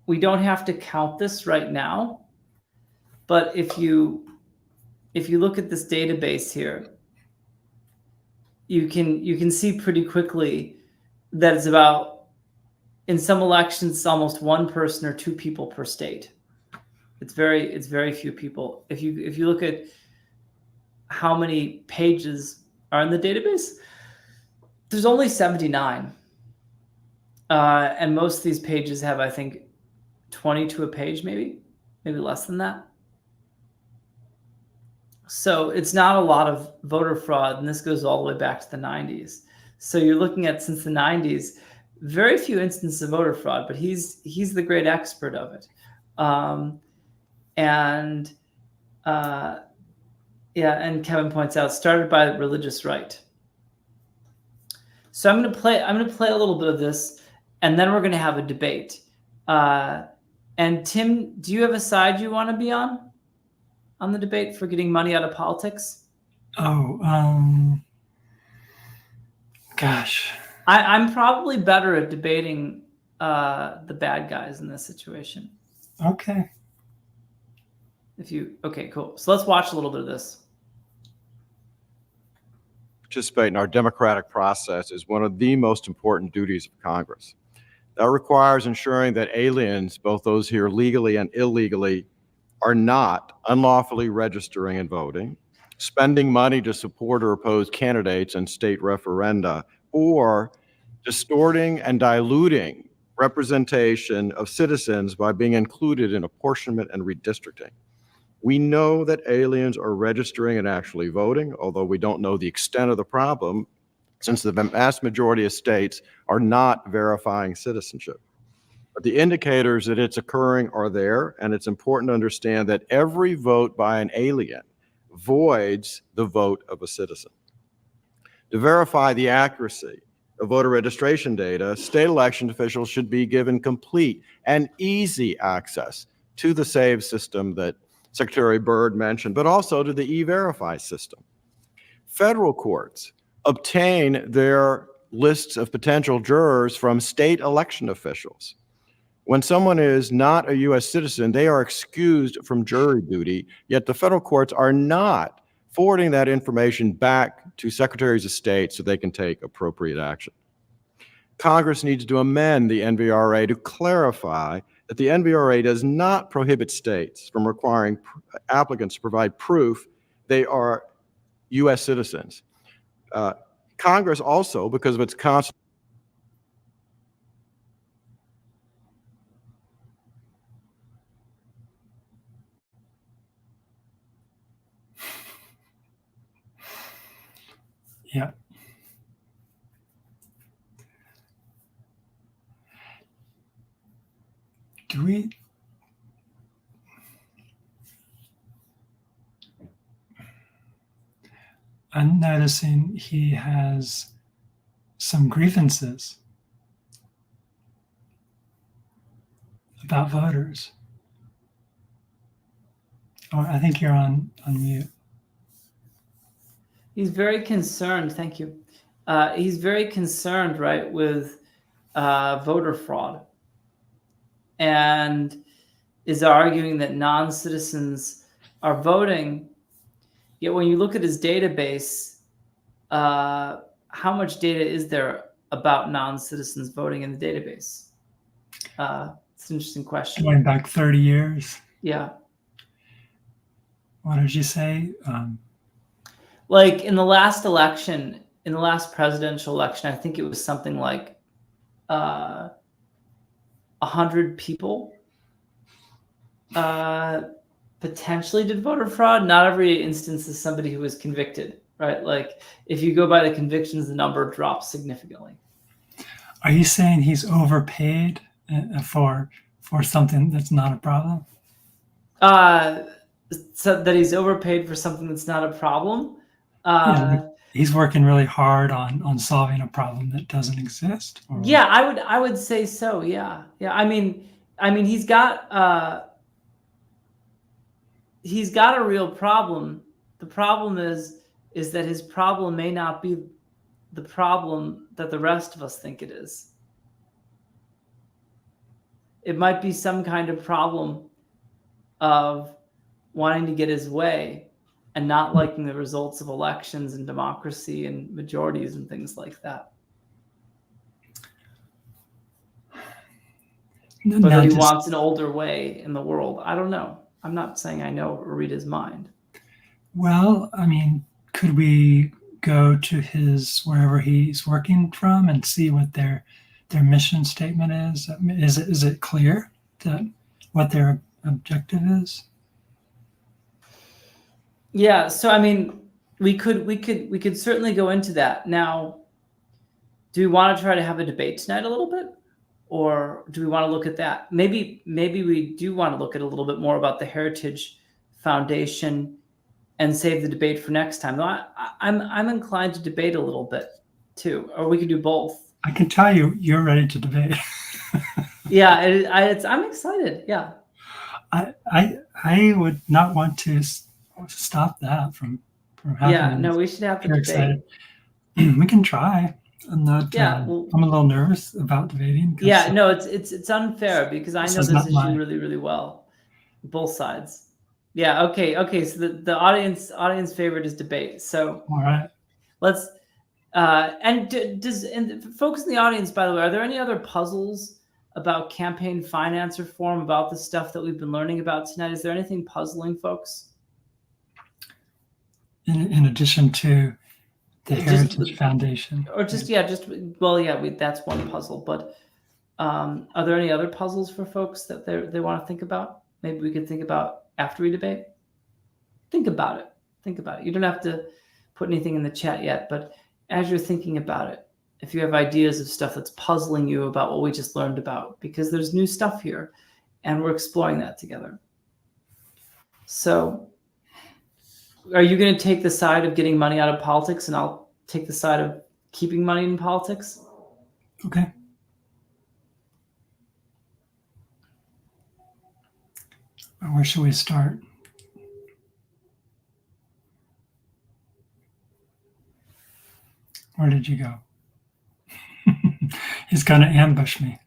we don't have to count this right now, but if you look at this database here, you can see pretty quickly that it's about, in some elections, almost one person or two people per state. It's very few people. If you look at how many pages are in the database, there's only 79. And most of these pages have, I think, 20 to a page, maybe less than that. So it's not a lot of voter fraud, and this goes all the way back to the 90s. So you're looking at, since the 90s, very few instances of voter fraud, but he's the great expert of it. And Kevin points out, started by the religious right. So I'm going to play a little bit of this, and then we're going to have a debate. And Tim, do you have a side you want to be on the debate for getting money out of politics? Gosh. I'm probably better at debating the bad guys in this situation. Okay. Okay, cool. So let's watch a little bit of this. Participate in our democratic process is one of the most important duties of Congress. That requires ensuring that aliens, both those here legally and illegally, are not unlawfully registering and voting, spending money to support or oppose candidates in state referenda, or distorting and diluting representation of citizens by being included in apportionment and redistricting. We know that aliens are registering and actually voting, although we don't know the extent of the problem, since the vast majority of states are not verifying citizenship. But the indicators that it's occurring are there, and it's important to understand that every vote by an alien voids the vote of a citizen. To verify the accuracy of voter registration data, state election officials should be given complete and easy access to the SAVE system that Secretary Byrd mentioned, but also to the E-Verify system. Federal courts obtain their lists of potential jurors from state election officials. When someone is not a U.S. citizen, they are excused from jury duty, yet the federal courts are not forwarding that information back to secretaries of state so they can take appropriate action. Congress needs to amend the NVRA to clarify that the NVRA does not prohibit states from requiring applicants to provide proof they are U.S. citizens. Congress also, because of its constitution, Yeah. I'm noticing he has some grievances about voters. Oh, I think you're on mute. He's very concerned. Thank you. He's very concerned, right, with voter fraud. And is arguing that non-citizens are voting. Yet when you look at his database, how much data is there about non-citizens voting in the database? It's an interesting question. Going back 30 years. Yeah. What did you say? Like in the last election, in the last presidential election, I think it was something like 100 people potentially did voter fraud. Not every instance is somebody who was convicted, right? Like if you go by the convictions, the number drops significantly. Are you saying he's overpaid for something that's not a problem? So that he's overpaid for something that's not a problem. Yeah, he's working really hard on solving a problem that doesn't exist. Yeah, I would say so. Yeah. I mean, he's got a real problem. The problem is that his problem may not be the problem that the rest of us think it is. It might be some kind of problem of wanting to get his way and not liking the results of elections and democracy and majorities and things like that. But that he wants an older way in the world. I don't know. I'm not saying I know or read his mind. Well, I mean, could we go to wherever he's working from and see what their mission statement is? Is it clear that what their objective is? Yeah, so I mean, we could certainly go into that. Now, do we want to try to have a debate tonight a little bit? Or do we want to look at that? Maybe we do want to look at a little bit more about the Heritage Foundation and save the debate for next time. I'm inclined to debate a little bit too, or we could do both. I can tell you're ready to debate. Yeah, I'm excited. Yeah. I would not want to stop that from happening. Yeah, no, we should have the debate. Excited. We can try. I'm not. Yeah, I'm a little nervous about debating. Yeah, no, it's unfair because I know this issue really, really well, both sides. Yeah. Okay. So the audience favorite is debate. So all right, let's and folks in the audience, by the way, are there any other puzzles about campaign finance reform, about the stuff that we've been learning about tonight? Is there anything puzzling folks? In addition to the Heritage Foundation, or that's one puzzle. But are there any other puzzles for folks that they want to think about? Maybe we could think about after we debate. Think about it. You don't have to put anything in the chat yet, but as you're thinking about it, if you have ideas of stuff that's puzzling you about what we just learned about, because there's new stuff here, and we're exploring that together. So, are you going to take the side of getting money out of politics, and I'll take the side of keeping money in politics? Okay. Where should we start? Where did you go? He's going to ambush me.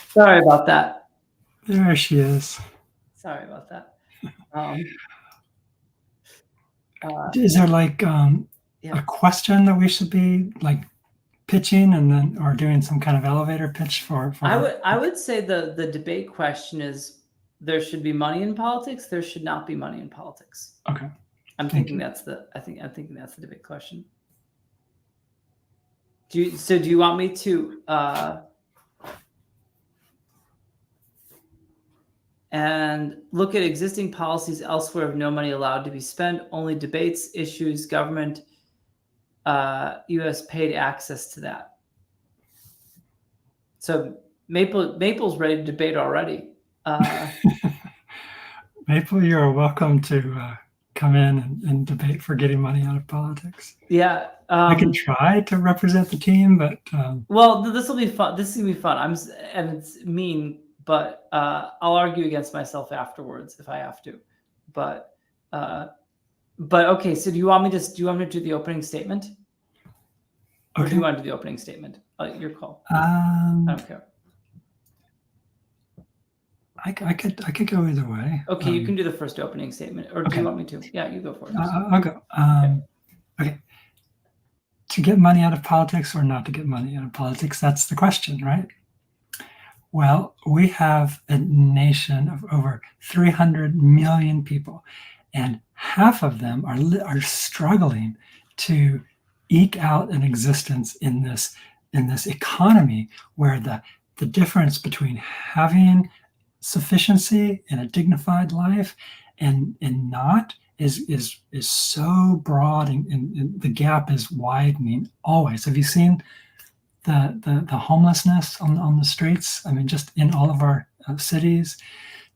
Sorry about that. There she is. Sorry about that. Is there like a question that we should be like pitching and then or doing some kind of elevator pitch for I would say the debate question is there should be money in politics, there should not be money in politics. Okay. I'm thinking that's the debate question. Do you want me to and look at existing policies elsewhere of no money allowed to be spent, only debates, issues, government, U.S. paid access to that. So Maple's ready to debate already. Maple, you're welcome to come in and debate for getting money out of politics. Yeah. I can try to represent the team, but well, this will be fun. This is gonna be fun. And it's mean, but I'll argue against myself afterwards if I have to. But But okay, so do you want me to do the opening statement? Or do Okay. you want to do the opening statement? Your call. I don't care. I could go either way. Okay, you can do the first opening statement, or do okay. you want me to? Yeah, you go for it. I'll go. Okay. To get money out of politics or not to get money out of politics? That's the question, right? Well, we have a nation of over 300 million people, and half of them are struggling to eke out an existence in this economy where the difference between having sufficiency and a dignified life and not is so broad, and the gap is widening always. Have you seen the homelessness on the streets? I mean, just in all of our cities,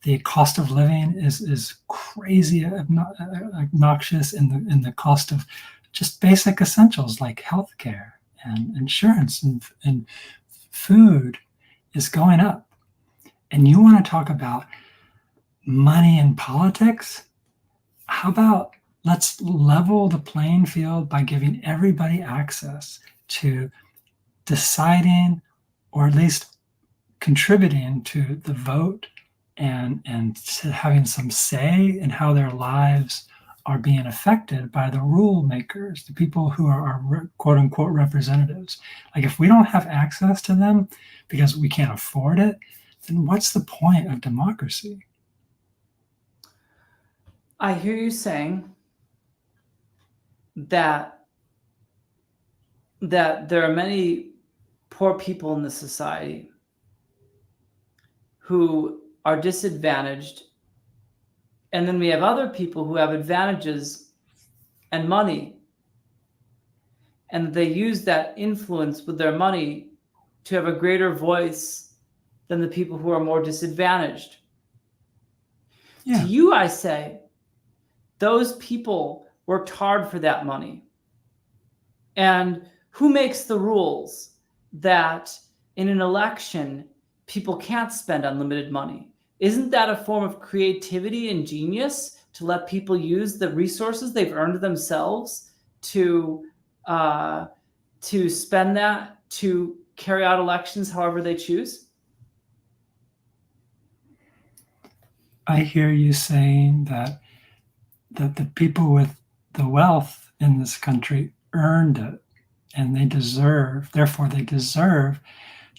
the cost of living is crazy obnoxious, in the cost of just basic essentials like healthcare and insurance and food is going up. And you want to talk about money and politics? How about let's level the playing field by giving everybody access to deciding, or at least contributing to the vote, and having some say in how their lives are being affected by the rule makers, the people who are our quote unquote representatives. Like, if we don't have access to them because we can't afford it, then what's the point of democracy? I hear you saying that there are many poor people in this society who are disadvantaged, and then we have other people who have advantages and money, and they use that influence with their money to have a greater voice than the people who are more disadvantaged. Yeah. To you, I say, those people worked hard for that money. And who makes the rules that in an election people can't spend unlimited money? Isn't that a form of creativity and genius to let people use the resources they've earned themselves to spend that to carry out elections however they choose? I hear you saying that the people with the wealth in this country earned it, and therefore they deserve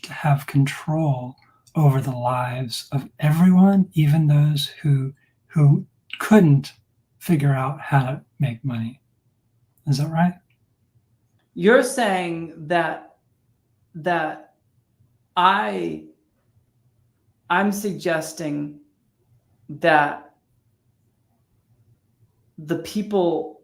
to have control over the lives of everyone, even those who couldn't figure out how to make money. Is that right? You're saying that I'm suggesting that the people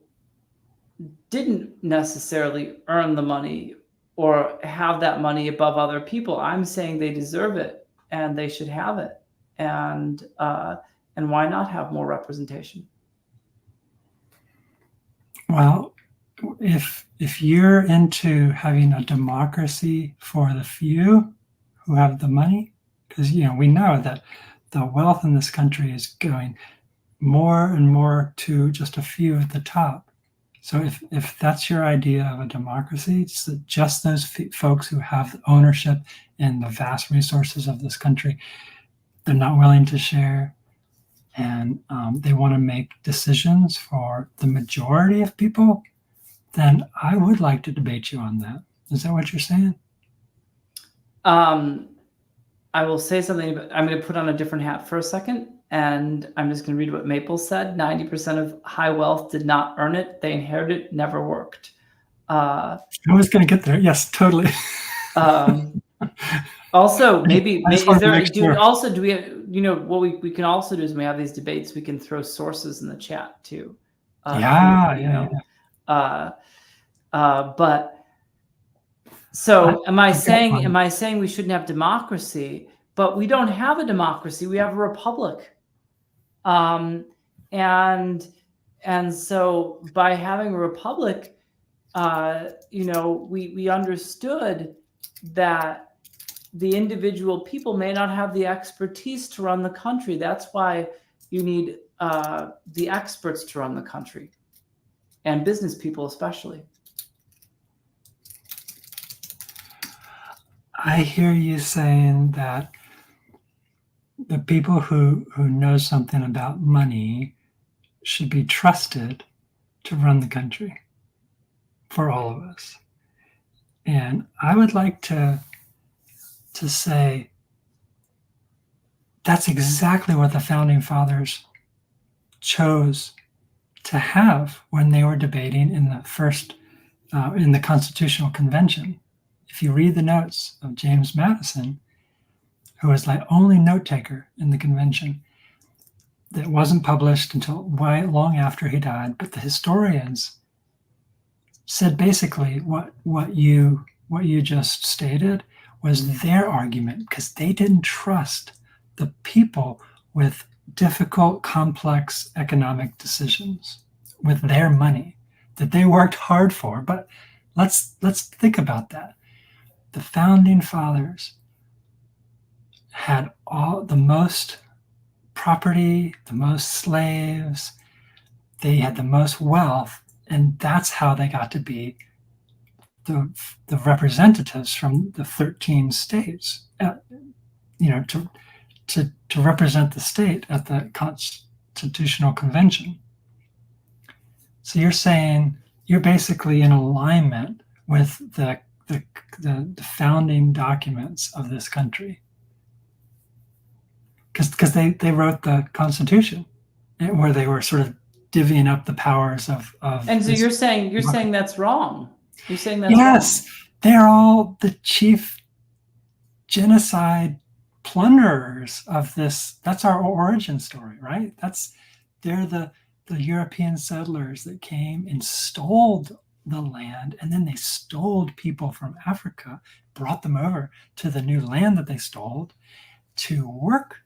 didn't necessarily earn the money or have that money above other people. I'm saying they deserve it and they should have it. And why not have more representation? Well, if you're into having a democracy for the few who have the money, because we know that the wealth in this country is going more and more to just a few at the top. So if that's your idea of a democracy, it's just those folks who have ownership in the vast resources of this country, they're not willing to share, and they want to make decisions for the majority of people, then I would like to debate you on that. Is that what you're saying? I will say something, but I'm going to put on a different hat for a second, and I'm just going to read what Maple said. 90% of high wealth did not earn it. They inherited it, never worked. I was going to get there. Yes, totally. Also, maybe do we, what we can also do is when we have these debates, we can throw sources in the chat too. But so am I saying we shouldn't have democracy? But we don't have a democracy. We have a republic. And so by having a republic, we understood that the individual people may not have the expertise to run the country. That's why you need the experts to run the country. and business people especially. I hear you saying that the people who know something about money should be trusted to run the country for all of us. And I would like to say that's exactly what the founding fathers chose to have when they were debating in the Constitutional Convention. If you read the notes of James Madison, who was the only note taker in the convention, that wasn't published until way long after he died, but the historians said basically what you just stated was their argument, because they didn't trust the people with difficult, complex economic decisions with their money that they worked hard for. But let's think about that. The founding fathers had all the most property, the most slaves, they had the most wealth, and that's how they got to be the representatives from the 13 states, to represent the state at the Constitutional Convention. So you're saying you're basically in alignment with the founding documents of this country, because they wrote the Constitution where they were sort of divvying up the powers of. And so you're saying that's wrong. You're saying that's yes, wrong. They're all the chief genocide plunderers of this. That's our origin story, right? They're the European settlers that came and stole the land, and then they stole people from Africa, brought them over to the new land that they stole to work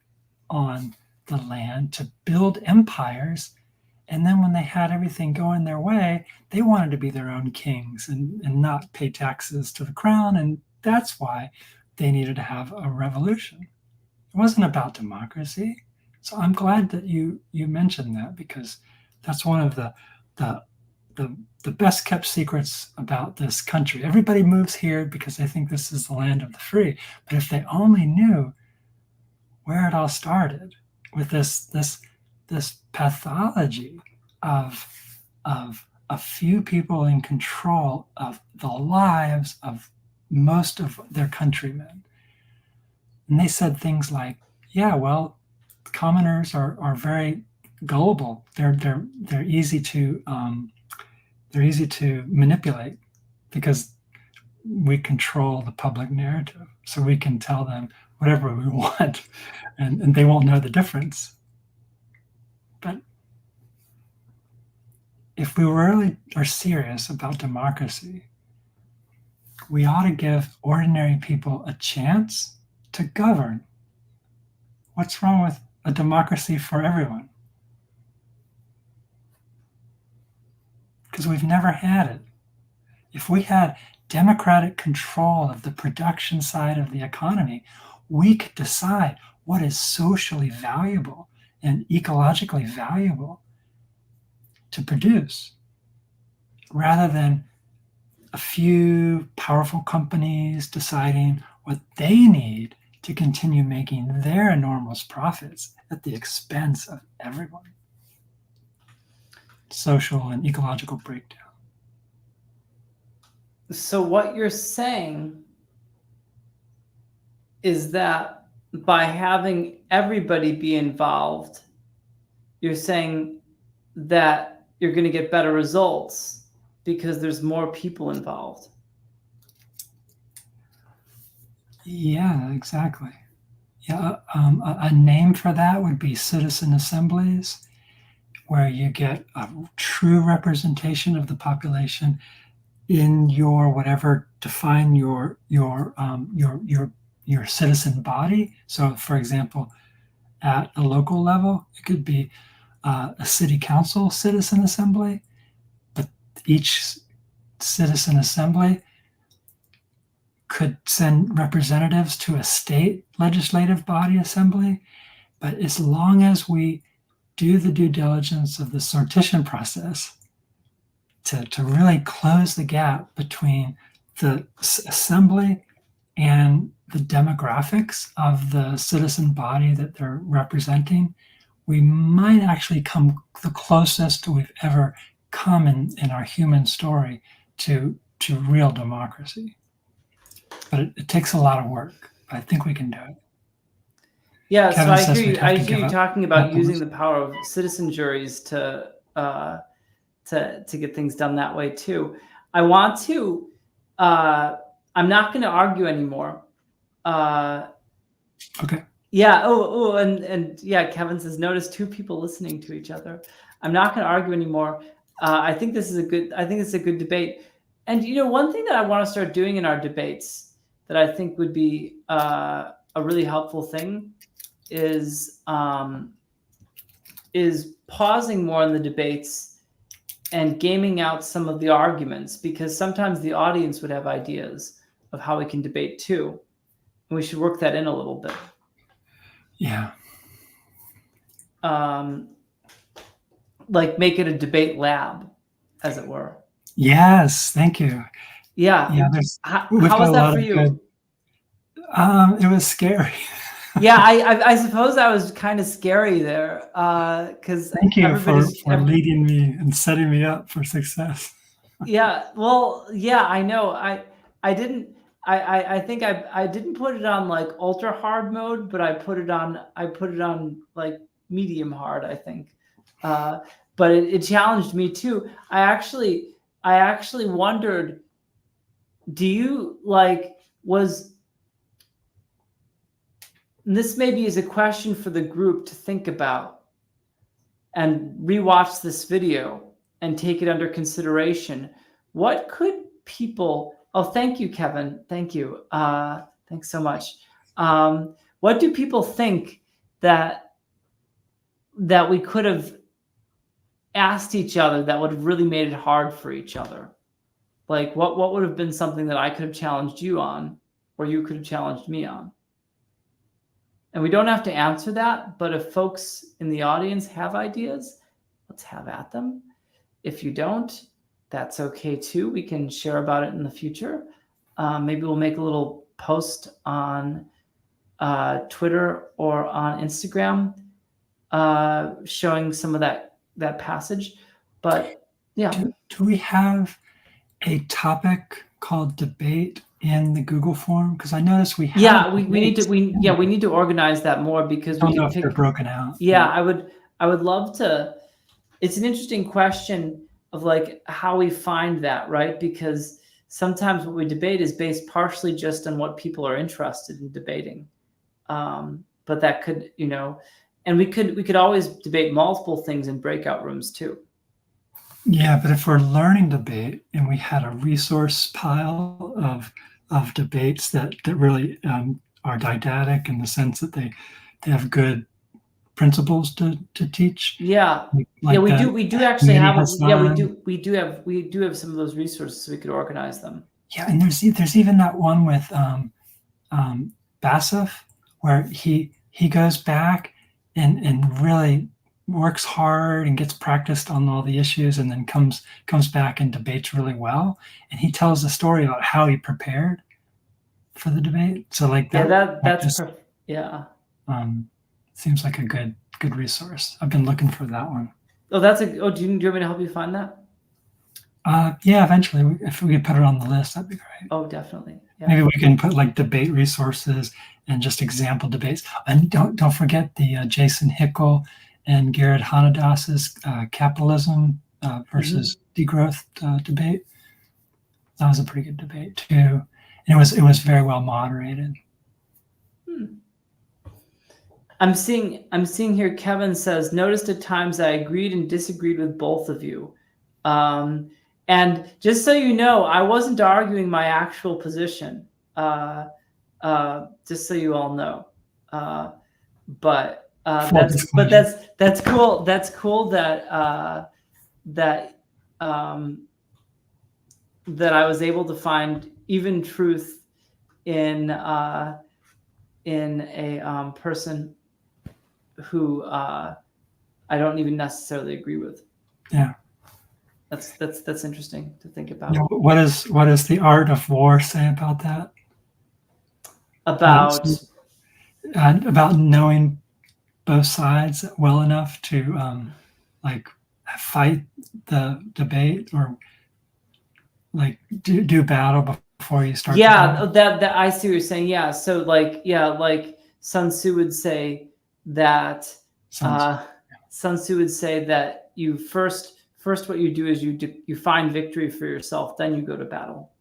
on the land, to build empires. And then when they had everything going their way, they wanted to be their own kings and not pay taxes to the crown. And that's why they needed to have a revolution. It wasn't about democracy. So I'm glad that you mentioned that, because that's one of the best kept secrets about this country. Everybody moves here because they think this is the land of the free. But if they only knew where it all started with this pathology of a few people in control of the lives of most of their countrymen. And they said things like, yeah, well, commoners are very gullible. They're easy to manipulate because we control the public narrative. So we can tell them whatever we want, and they won't know the difference. But if we really are serious about democracy, we ought to give ordinary people a chance to govern. What's wrong with a democracy for everyone? Because we've never had it. If we had democratic control of the production side of the economy, we could decide what is socially valuable and ecologically valuable to produce, rather than a few powerful companies deciding what they need to continue making their enormous profits at the expense of everyone. Social and ecological breakdown. So what you're saying is that by having everybody be involved, you're saying that you're going to get better results because there's more people involved. Yeah, exactly. Yeah, a name for that would be citizen assemblies, where you get a true representation of the population in your whatever define your citizen body. So, for example, at a local level, it could be a city council citizen assembly, but each citizen assembly could send representatives to a state legislative body assembly. But as long as we do the due diligence of the sortition process, to really close the gap between the assembly and the demographics of the citizen body that they're representing, we might actually come the closest we've ever come in our human story to real democracy. But it takes a lot of work. I think we can do it. Yeah, Kevin so says we'd have I to hear give you up talking about weapons. using the power of citizen juries to get things done that way too. I want to. I'm not going to argue anymore. Okay. Yeah. And yeah, Kevin says, notice two people listening to each other. I'm not going to argue anymore. I think this is a good debate. And one thing that I want to start doing in our debates that I think would be a really helpful thing is pausing more in the debates and gaming out some of the arguments, because sometimes the audience would have ideas of how we can debate too. And we should work that in a little bit. Yeah. Like make it a debate lab, as it were. Yes, thank you. Yeah. Yeah, how was that for you? It was scary. Yeah, I suppose I was kind of scary there, because thank you for leading me and setting me up for success. Yeah, well, yeah, I know. I didn't. I think I didn't put it on like ultra hard mode, but I put it on like medium hard, I think. But it challenged me too. I actually wondered, do you this maybe is a question for the group to think about and rewatch this video and take it under consideration. What could people, thank you, Kevin. Thank you. Thanks so much. What do people think that we could have asked each other that would have really made it hard for each other? Like what would have been something that I could have challenged you on, or you could have challenged me on? And we don't have to answer that, but if folks in the audience have ideas, let's have at them. If you don't, that's okay too. We can share about it in the future. Maybe we'll make a little post on Twitter or on Instagram showing some of that passage. But yeah. Do we have a topic called debate in the Google form? Because I noticed we have. Yeah, we need to organize that more, because we can pick. They're broken out. Yeah, I would love to. It's an interesting question of like how we find that, right? Because sometimes what we debate is based partially just on what people are interested in debating. But that could, and we could always debate multiple things in breakout rooms too. Yeah, but if we're learning debate and we had a resource pile of debates that really are didactic in the sense that they have good principles to teach. Yeah, like we do actually have. Hassan. We do have some of those resources, so we could organize them. Yeah, and there's even that one with Bassif, where he goes back and really works hard and gets practiced on all the issues, and then comes back and debates really well. And he tells the story about how he prepared for the debate. So like that. Yeah, seems like a good resource. I've been looking for that one. Oh, do you want me to help you find that? Yeah, eventually, if we could put it on the list, that'd be great. Oh, definitely. Yeah. Maybe we can put like debate resources and just example debates. And don't forget the Jason Hickel and Garrett Hanadas's capitalism versus degrowth debate. That was a pretty good debate too, and it was very well moderated. I'm seeing here. Kevin says, noticed at times I agreed and disagreed with both of you. And just so you know, I wasn't arguing my actual position. Just so you all know. But that's cool. That's cool that that I was able to find even truth in a person who I don't even necessarily agree with. Yeah. That's interesting to think about. You know, what does the art of war say about that? About About knowing both sides well enough to like fight the debate, or like do battle before you start. Yeah, that I see what you're saying. Yeah, so like Sun Tzu would say that. Sun Tzu would say that you first what you do is you find victory for yourself, then you go to battle.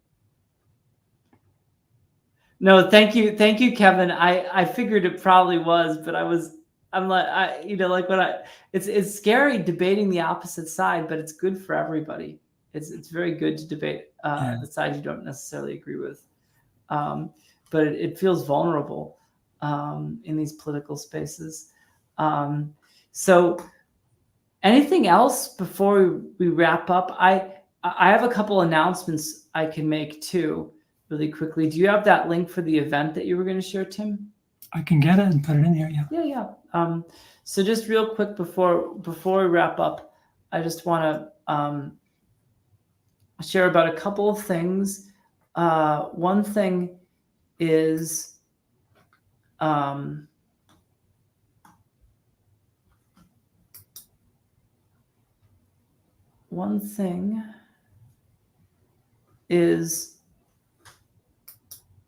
No, thank you, Kevin. I figured it probably was, but I'm like it's scary debating the opposite side, but it's good for everybody. It's very good to debate the side you don't necessarily agree with, but it feels vulnerable in these political spaces. So anything else before we wrap up? I have a couple announcements I can make too, really quickly. Do you have that link for the event that you were going to share, Tim? I can get it and put it in here. Yeah. So just real quick before we wrap up, I just want to share about a couple of things. One thing is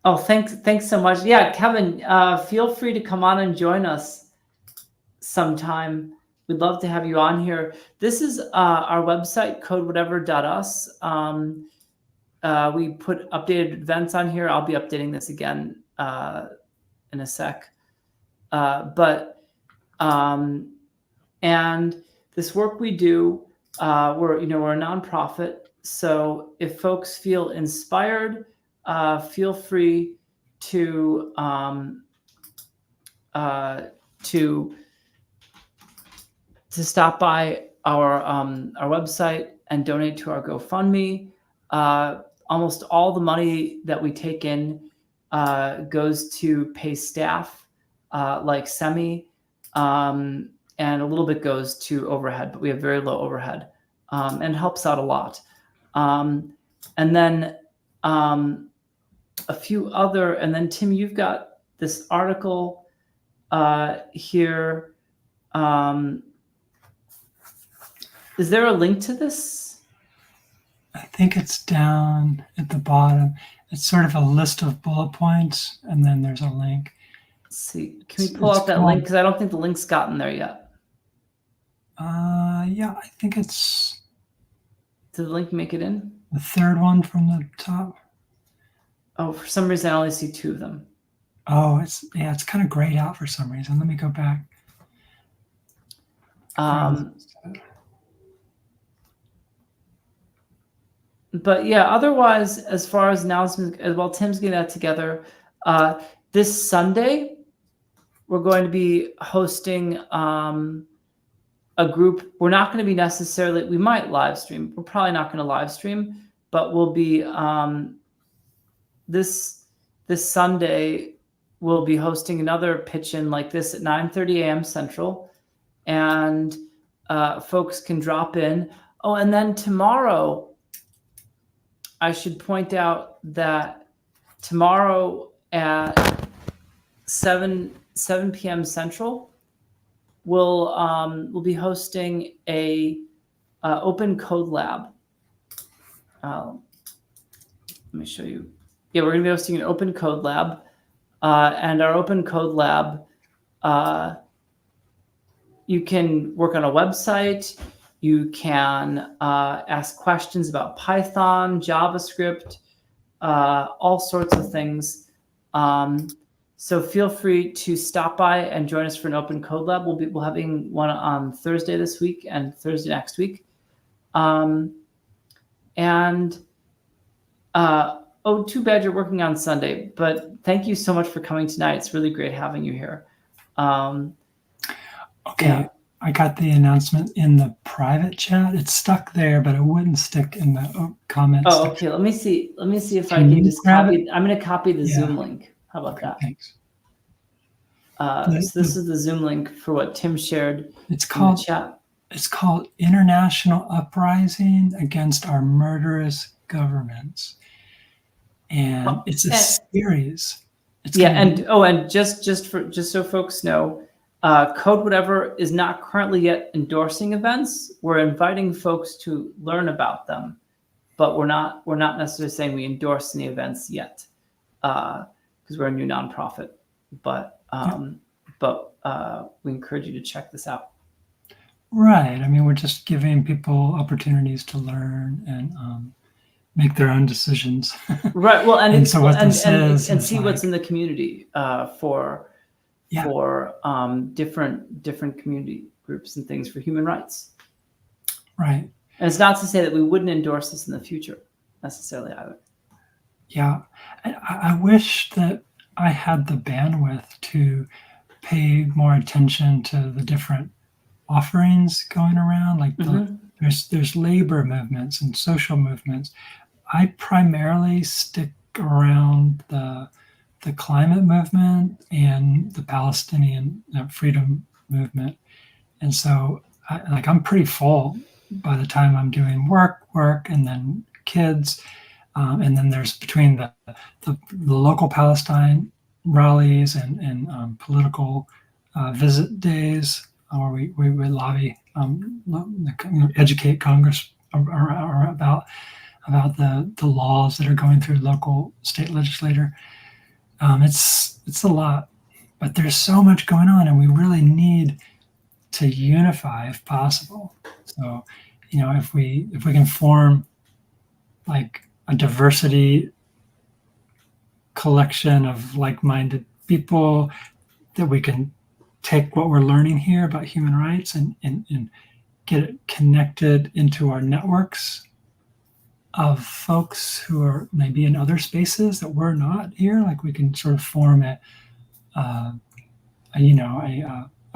oh, thanks so much. Yeah, Kevin, feel free to come on and join us sometime. We'd love to have you on here. This is our website, codewhatever.us. We put updated events on here. I'll be updating this again in a sec. And this work we do, we're a nonprofit. So if folks feel inspired, feel free to stop by our website and donate to our GoFundMe. Almost all the money that we take in goes to pay staff like Semi, and a little bit goes to overhead, but we have very low overhead, and helps out a lot. And then a few other, and then Tim, you've got this article here. Is there a link to this? I think it's down at the bottom. It's sort of a list of bullet points, and then there's a link. Let's see, can we pull out that link? Because I don't think the link's gotten there yet. Yeah, I think it's. Did the link make it in? The third one from the top. Oh, for some reason I only see two of them. Oh, it's kind of grayed out for some reason. Let me go back. But yeah, otherwise, as far as announcements, while Tim's getting that together, this Sunday, we're going to be hosting a group. We're not going to be necessarily, we might live stream. We're probably not going to live stream, but we'll be, this Sunday, we'll be hosting another pitch-in like this at 9:30 a.m. Central, and folks can drop in. Oh, and then tomorrow, I should point out that tomorrow at 7 p.m. Central, we'll be hosting a open code lab. Let me show you. Yeah, we're going to be hosting an open code lab, and our open code lab, you can work on a website. You can ask questions about Python, JavaScript, all sorts of things. So feel free to stop by and join us for an open code lab. We'll having one on Thursday this week and Thursday next week. Too bad you're working on Sunday, but thank you so much for coming tonight. It's really great having you here. Okay. Yeah. I got the announcement in the private chat. It's stuck there, but it wouldn't stick in the comments. Oh, okay. Let me see if I can just copy. I'm going to copy the Zoom link. How about that? Thanks. So this is the Zoom link for what Tim shared. It's called in the chat. it's called International Uprising Against Our Murderous Governments. And it's a series. It's and just so folks know, Code Whatever is not currently yet endorsing events. We're inviting folks to learn about them, but we're not necessarily saying we endorse any events yet, because we're a new nonprofit. But we encourage you to check this out. Right. I mean, we're just giving people opportunities to learn and make their own decisions. Right. Well, and so what this is see like, what's in the community for different community groups and things for human rights. Right. And it's not to say that we wouldn't endorse this in the future necessarily either. Yeah. I wish that I had the bandwidth to pay more attention to the different offerings going around. Like there's labor movements and social movements. I primarily stick around the climate movement and the Palestinian freedom movement. And so I'm pretty full by the time I'm doing work and then kids. And then there's between the local Palestine rallies and political visit days where we lobby, educate Congress about the laws that are going through local state legislature. It's a lot, but there's so much going on, and we really need to unify if possible. So, if we can form like a diversity collection of like-minded people, that we can take what we're learning here about human rights and get it connected into our networks of folks who are maybe in other spaces that we're not here. Like we can sort of form a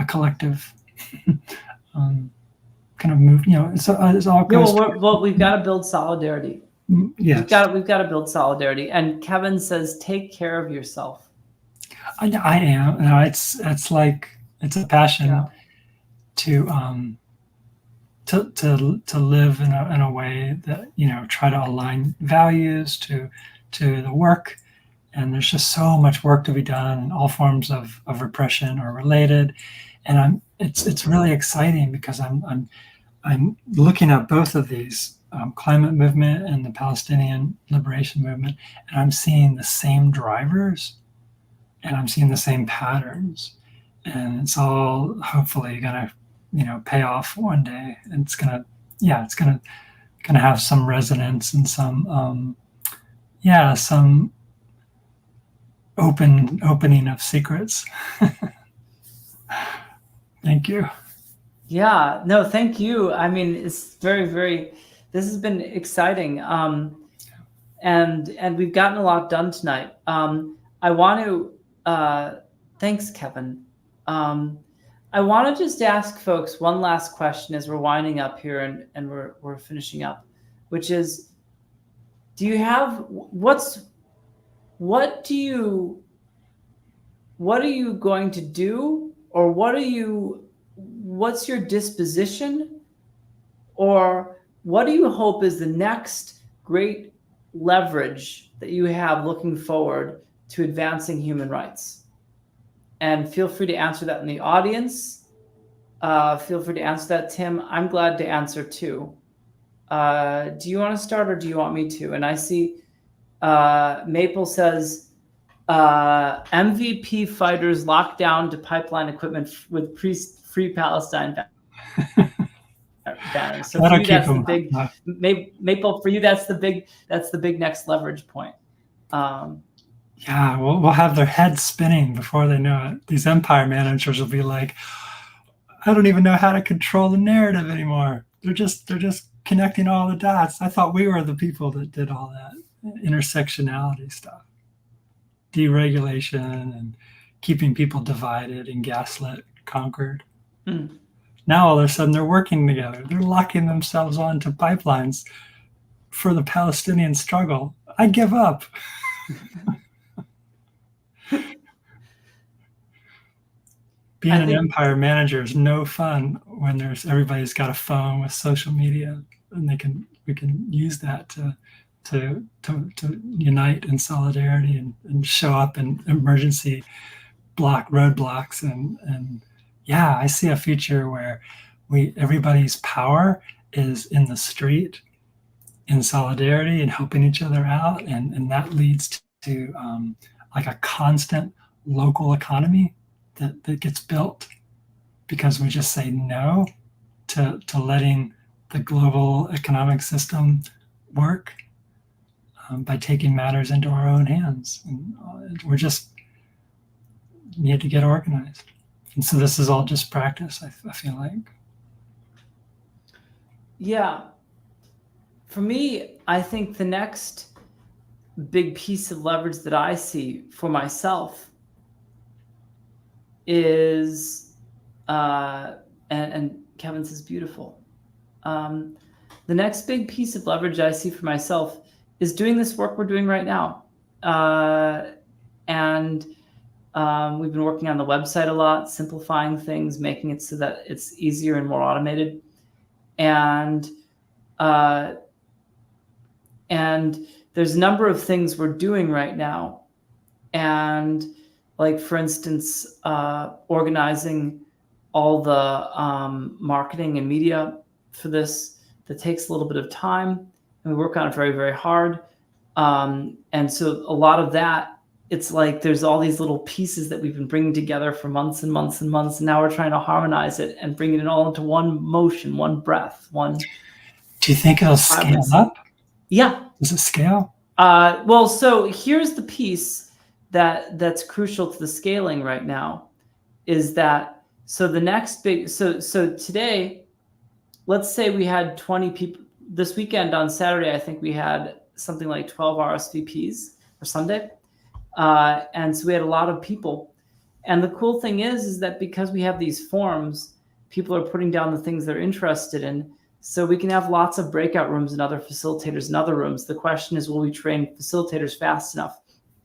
collective kind of move. It's all goes. Well, we've got to build solidarity. Yes. We've got to build solidarity. And Kevin says, take care of yourself. I am. No, it's a passion to live in a way that try to align values to the work. And there's just so much work to be done, and all forms of repression are related. And it's really exciting because I'm looking at both of these, climate movement and the Palestinian liberation movement, and I'm seeing the same drivers and I'm seeing the same patterns, and it's all hopefully gonna pay off one day. And it's gonna have some resonance and some some opening of secrets. Thank you. Yeah, no, thank you. I mean, it's very, very, this has been exciting. And we've gotten a lot done tonight. I want to, thanks, Kevin. I want to just ask folks one last question as we're winding up here and we're finishing up, which is, do you have, what are you going to do, or what's your disposition, or what do you hope is the next great leverage that you have looking forward to advancing human rights? And feel free to answer that in the audience. Feel free to answer that, Tim. I'm glad to answer too. Do you want to start, or do you want me to? And I see Maple says, MVP fighters locked down to pipeline equipment with Free Palestine banners. So for you, that's the big Maple. For you, that's the big next leverage point. Yeah, we'll have their heads spinning before they know it. These empire managers will be like, I don't even know how to control the narrative anymore. They're just connecting all the dots. I thought we were the people that did all that intersectionality stuff, deregulation, and keeping people divided and gaslit, conquered. Now all of a sudden they're working together. They're locking themselves onto pipelines for the Palestinian struggle. I give up. being an empire manager is no fun when everybody's got a phone with social media, and we can use that to unite in solidarity and show up in emergency roadblocks. And yeah, I see a future where everybody's power is in the street, in solidarity and helping each other out, and that leads to like a constant local economy that gets built because we just say no to letting the global economic system work by taking matters into our own hands. And we're just need to get organized. And so this is all just practice, I feel like. Yeah. For me, I think the next big piece of leverage that I see for myself is, and Kevin says beautiful. The next big piece of leverage I see for myself is doing this work we're doing right now. And we've been working on the website a lot, simplifying things, making it so that it's easier and more automated. And there's a number of things we're doing right now. And like, for instance, organizing all the marketing and media for this, that takes a little bit of time, and we work on it very, very hard. And so a lot of that, it's like there's all these little pieces that we've been bringing together for months and months and months, and now we're trying to harmonize it and bring it all into one motion, one breath, one. Do you think it'll scale up? Yeah. Does it scale? Well, so here's the piece that's crucial to the scaling right now, is that, so the next big, so today, let's say we had 20 people this weekend. On Saturday, I think we had something like 12 RSVPs, or Sunday. And so we had a lot of people. And the cool thing is that because we have these forums, people are putting down the things they're interested in. So we can have lots of breakout rooms and other facilitators in other rooms. The question is, will we train facilitators fast enough?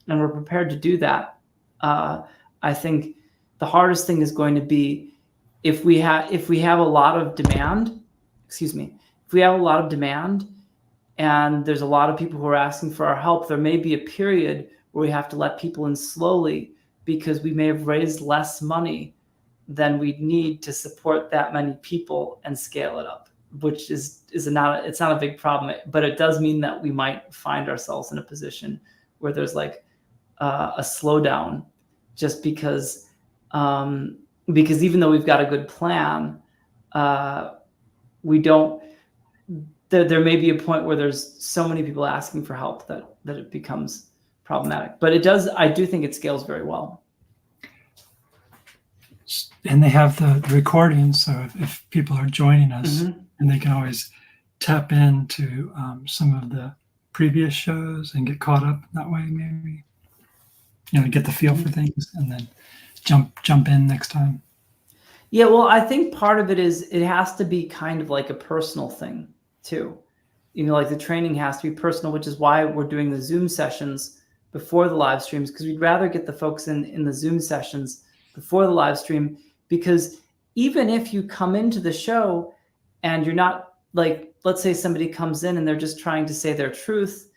And we're prepared to do that. I think the hardest thing is going to be if we have a lot of demand, if we have a lot of demand and there's a lot of people who are asking for our help, there may be a period where we have to let people in slowly because we may have raised less money than we need to support that many people and scale it up, which it's not a big problem, but it does mean that we might find ourselves in a position where there's like a slowdown, just because even though we've got a good plan, we don't. There may be a point where there's so many people asking for help that it becomes problematic. But I do think it scales very well. And they have the recordings, so if people are joining us, and they can always tap into some of the previous shows and get caught up that way, maybe, get the feel for things, and then jump in next time. Yeah, well, I think part of it is it has to be kind of like a personal thing too. Like the training has to be personal, which is why we're doing the Zoom sessions before the live streams, because we'd rather get the folks in the Zoom sessions before the live stream, because even if you come into the show and you're not, like, let's say somebody comes in and they're just trying to say their truth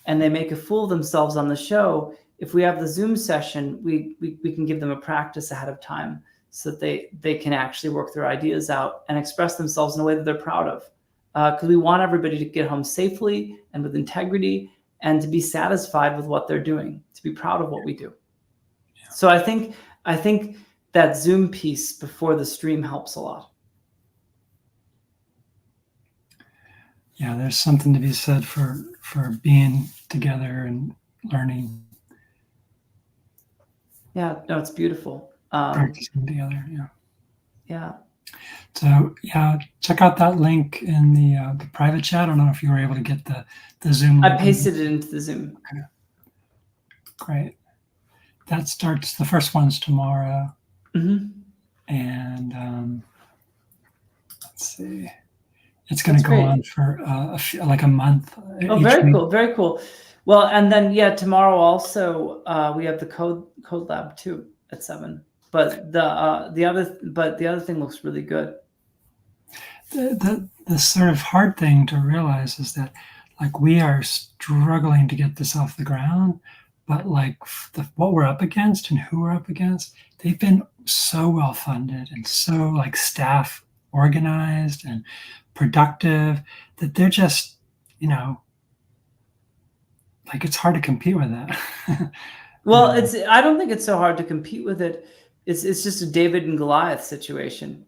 and they make a fool of themselves on the show, if we have the Zoom session, we can give them a practice ahead of time so that they can actually work their ideas out and express themselves in a way that they're proud of. Because we want everybody to get home safely and with integrity and to be satisfied with what they're doing, to be proud of what we do. Yeah. So I think that Zoom piece before the stream helps a lot. Yeah, there's something to be said for being together and learning. Yeah, no, it's beautiful. Practicing together, yeah. Yeah. So yeah, check out that link in the private chat. I don't know if you were able to get the Zoom link. I pasted it into the Zoom. Okay. Great. That starts, the first one's tomorrow. And let's see. It's going to go on for like a month. Oh, very cool. Very cool. Well, and then, yeah, tomorrow also we have the code lab too at 7. but the other thing looks really good. The sort of hard thing to realize is that like we are struggling to get this off the ground, but like what we're up against and who we're up against, they've been so well funded and so like staff organized and productive that they're just, you know, like it's hard to compete with that. Well, I don't think it's so hard to compete with it. It's just a David and Goliath situation.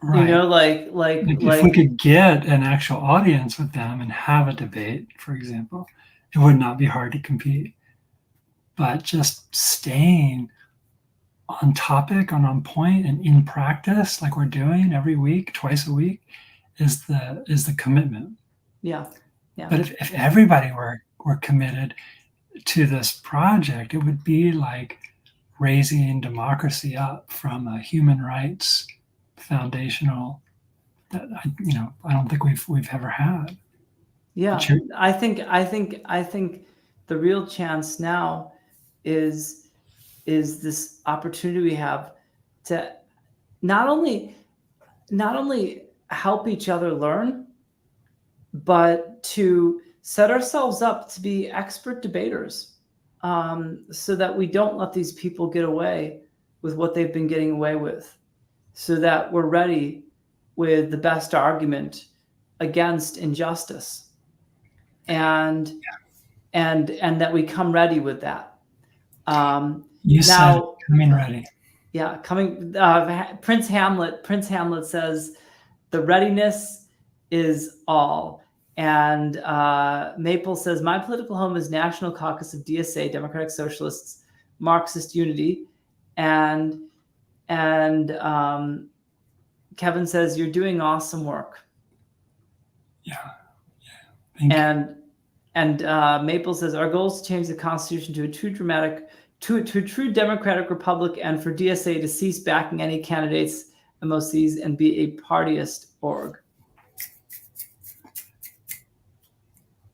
Right. You know, like if we could get an actual audience with them and have a debate, for example, it would not be hard to compete. But just staying on topic and on point and in practice, like we're doing every week, twice a week, is the commitment. Yeah. But if everybody were committed to this project, it would be like raising democracy up from a human rights foundational that I don't think we've ever had. Yeah, I think the real chance now is this opportunity we have to not only help each other learn, but to set ourselves up to be expert debaters, so that we don't let these people get away with what they've been getting away with, so that we're ready with the best argument against injustice, and that we come ready with that. You said coming ready. Yeah, coming. Prince Hamlet says, "The readiness is all." And Maple says, "My political home is National Caucus of DSA, Democratic Socialists, Marxist Unity," and Kevin says, "You're doing awesome work." Yeah. Thank you. And Maple says, "Our goal is to change the Constitution to a true democratic republic, and for DSA to cease backing any candidates, MOCs, and be a partyist org."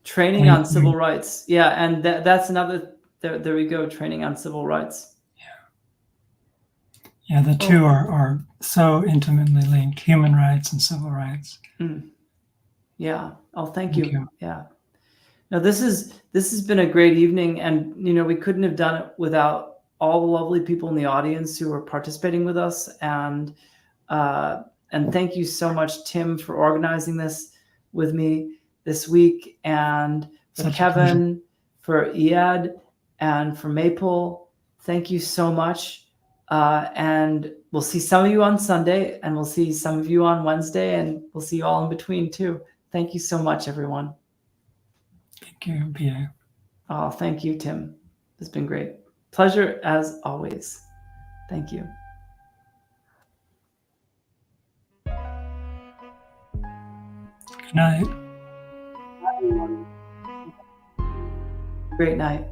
Training on civil rights. Yeah, and that's another, there we go, training on civil rights. Yeah, the two are so intimately linked, human rights and civil rights. Yeah. Oh, thank you. Yeah. Now this has been a great evening, and we couldn't have done it without all the lovely people in the audience who are participating with us, and thank you so much, Tim, for organizing this with me this week, and for Kevin, for Iad, and for Maple. Thank you so much. And we'll see some of you on Sunday, and we'll see some of you on Wednesday, and we'll see you all in between too. Thank you so much, everyone. Thank you, Pierre. Oh, thank you, Tim. It's been great. Pleasure as always. Thank you. Good night. Great night.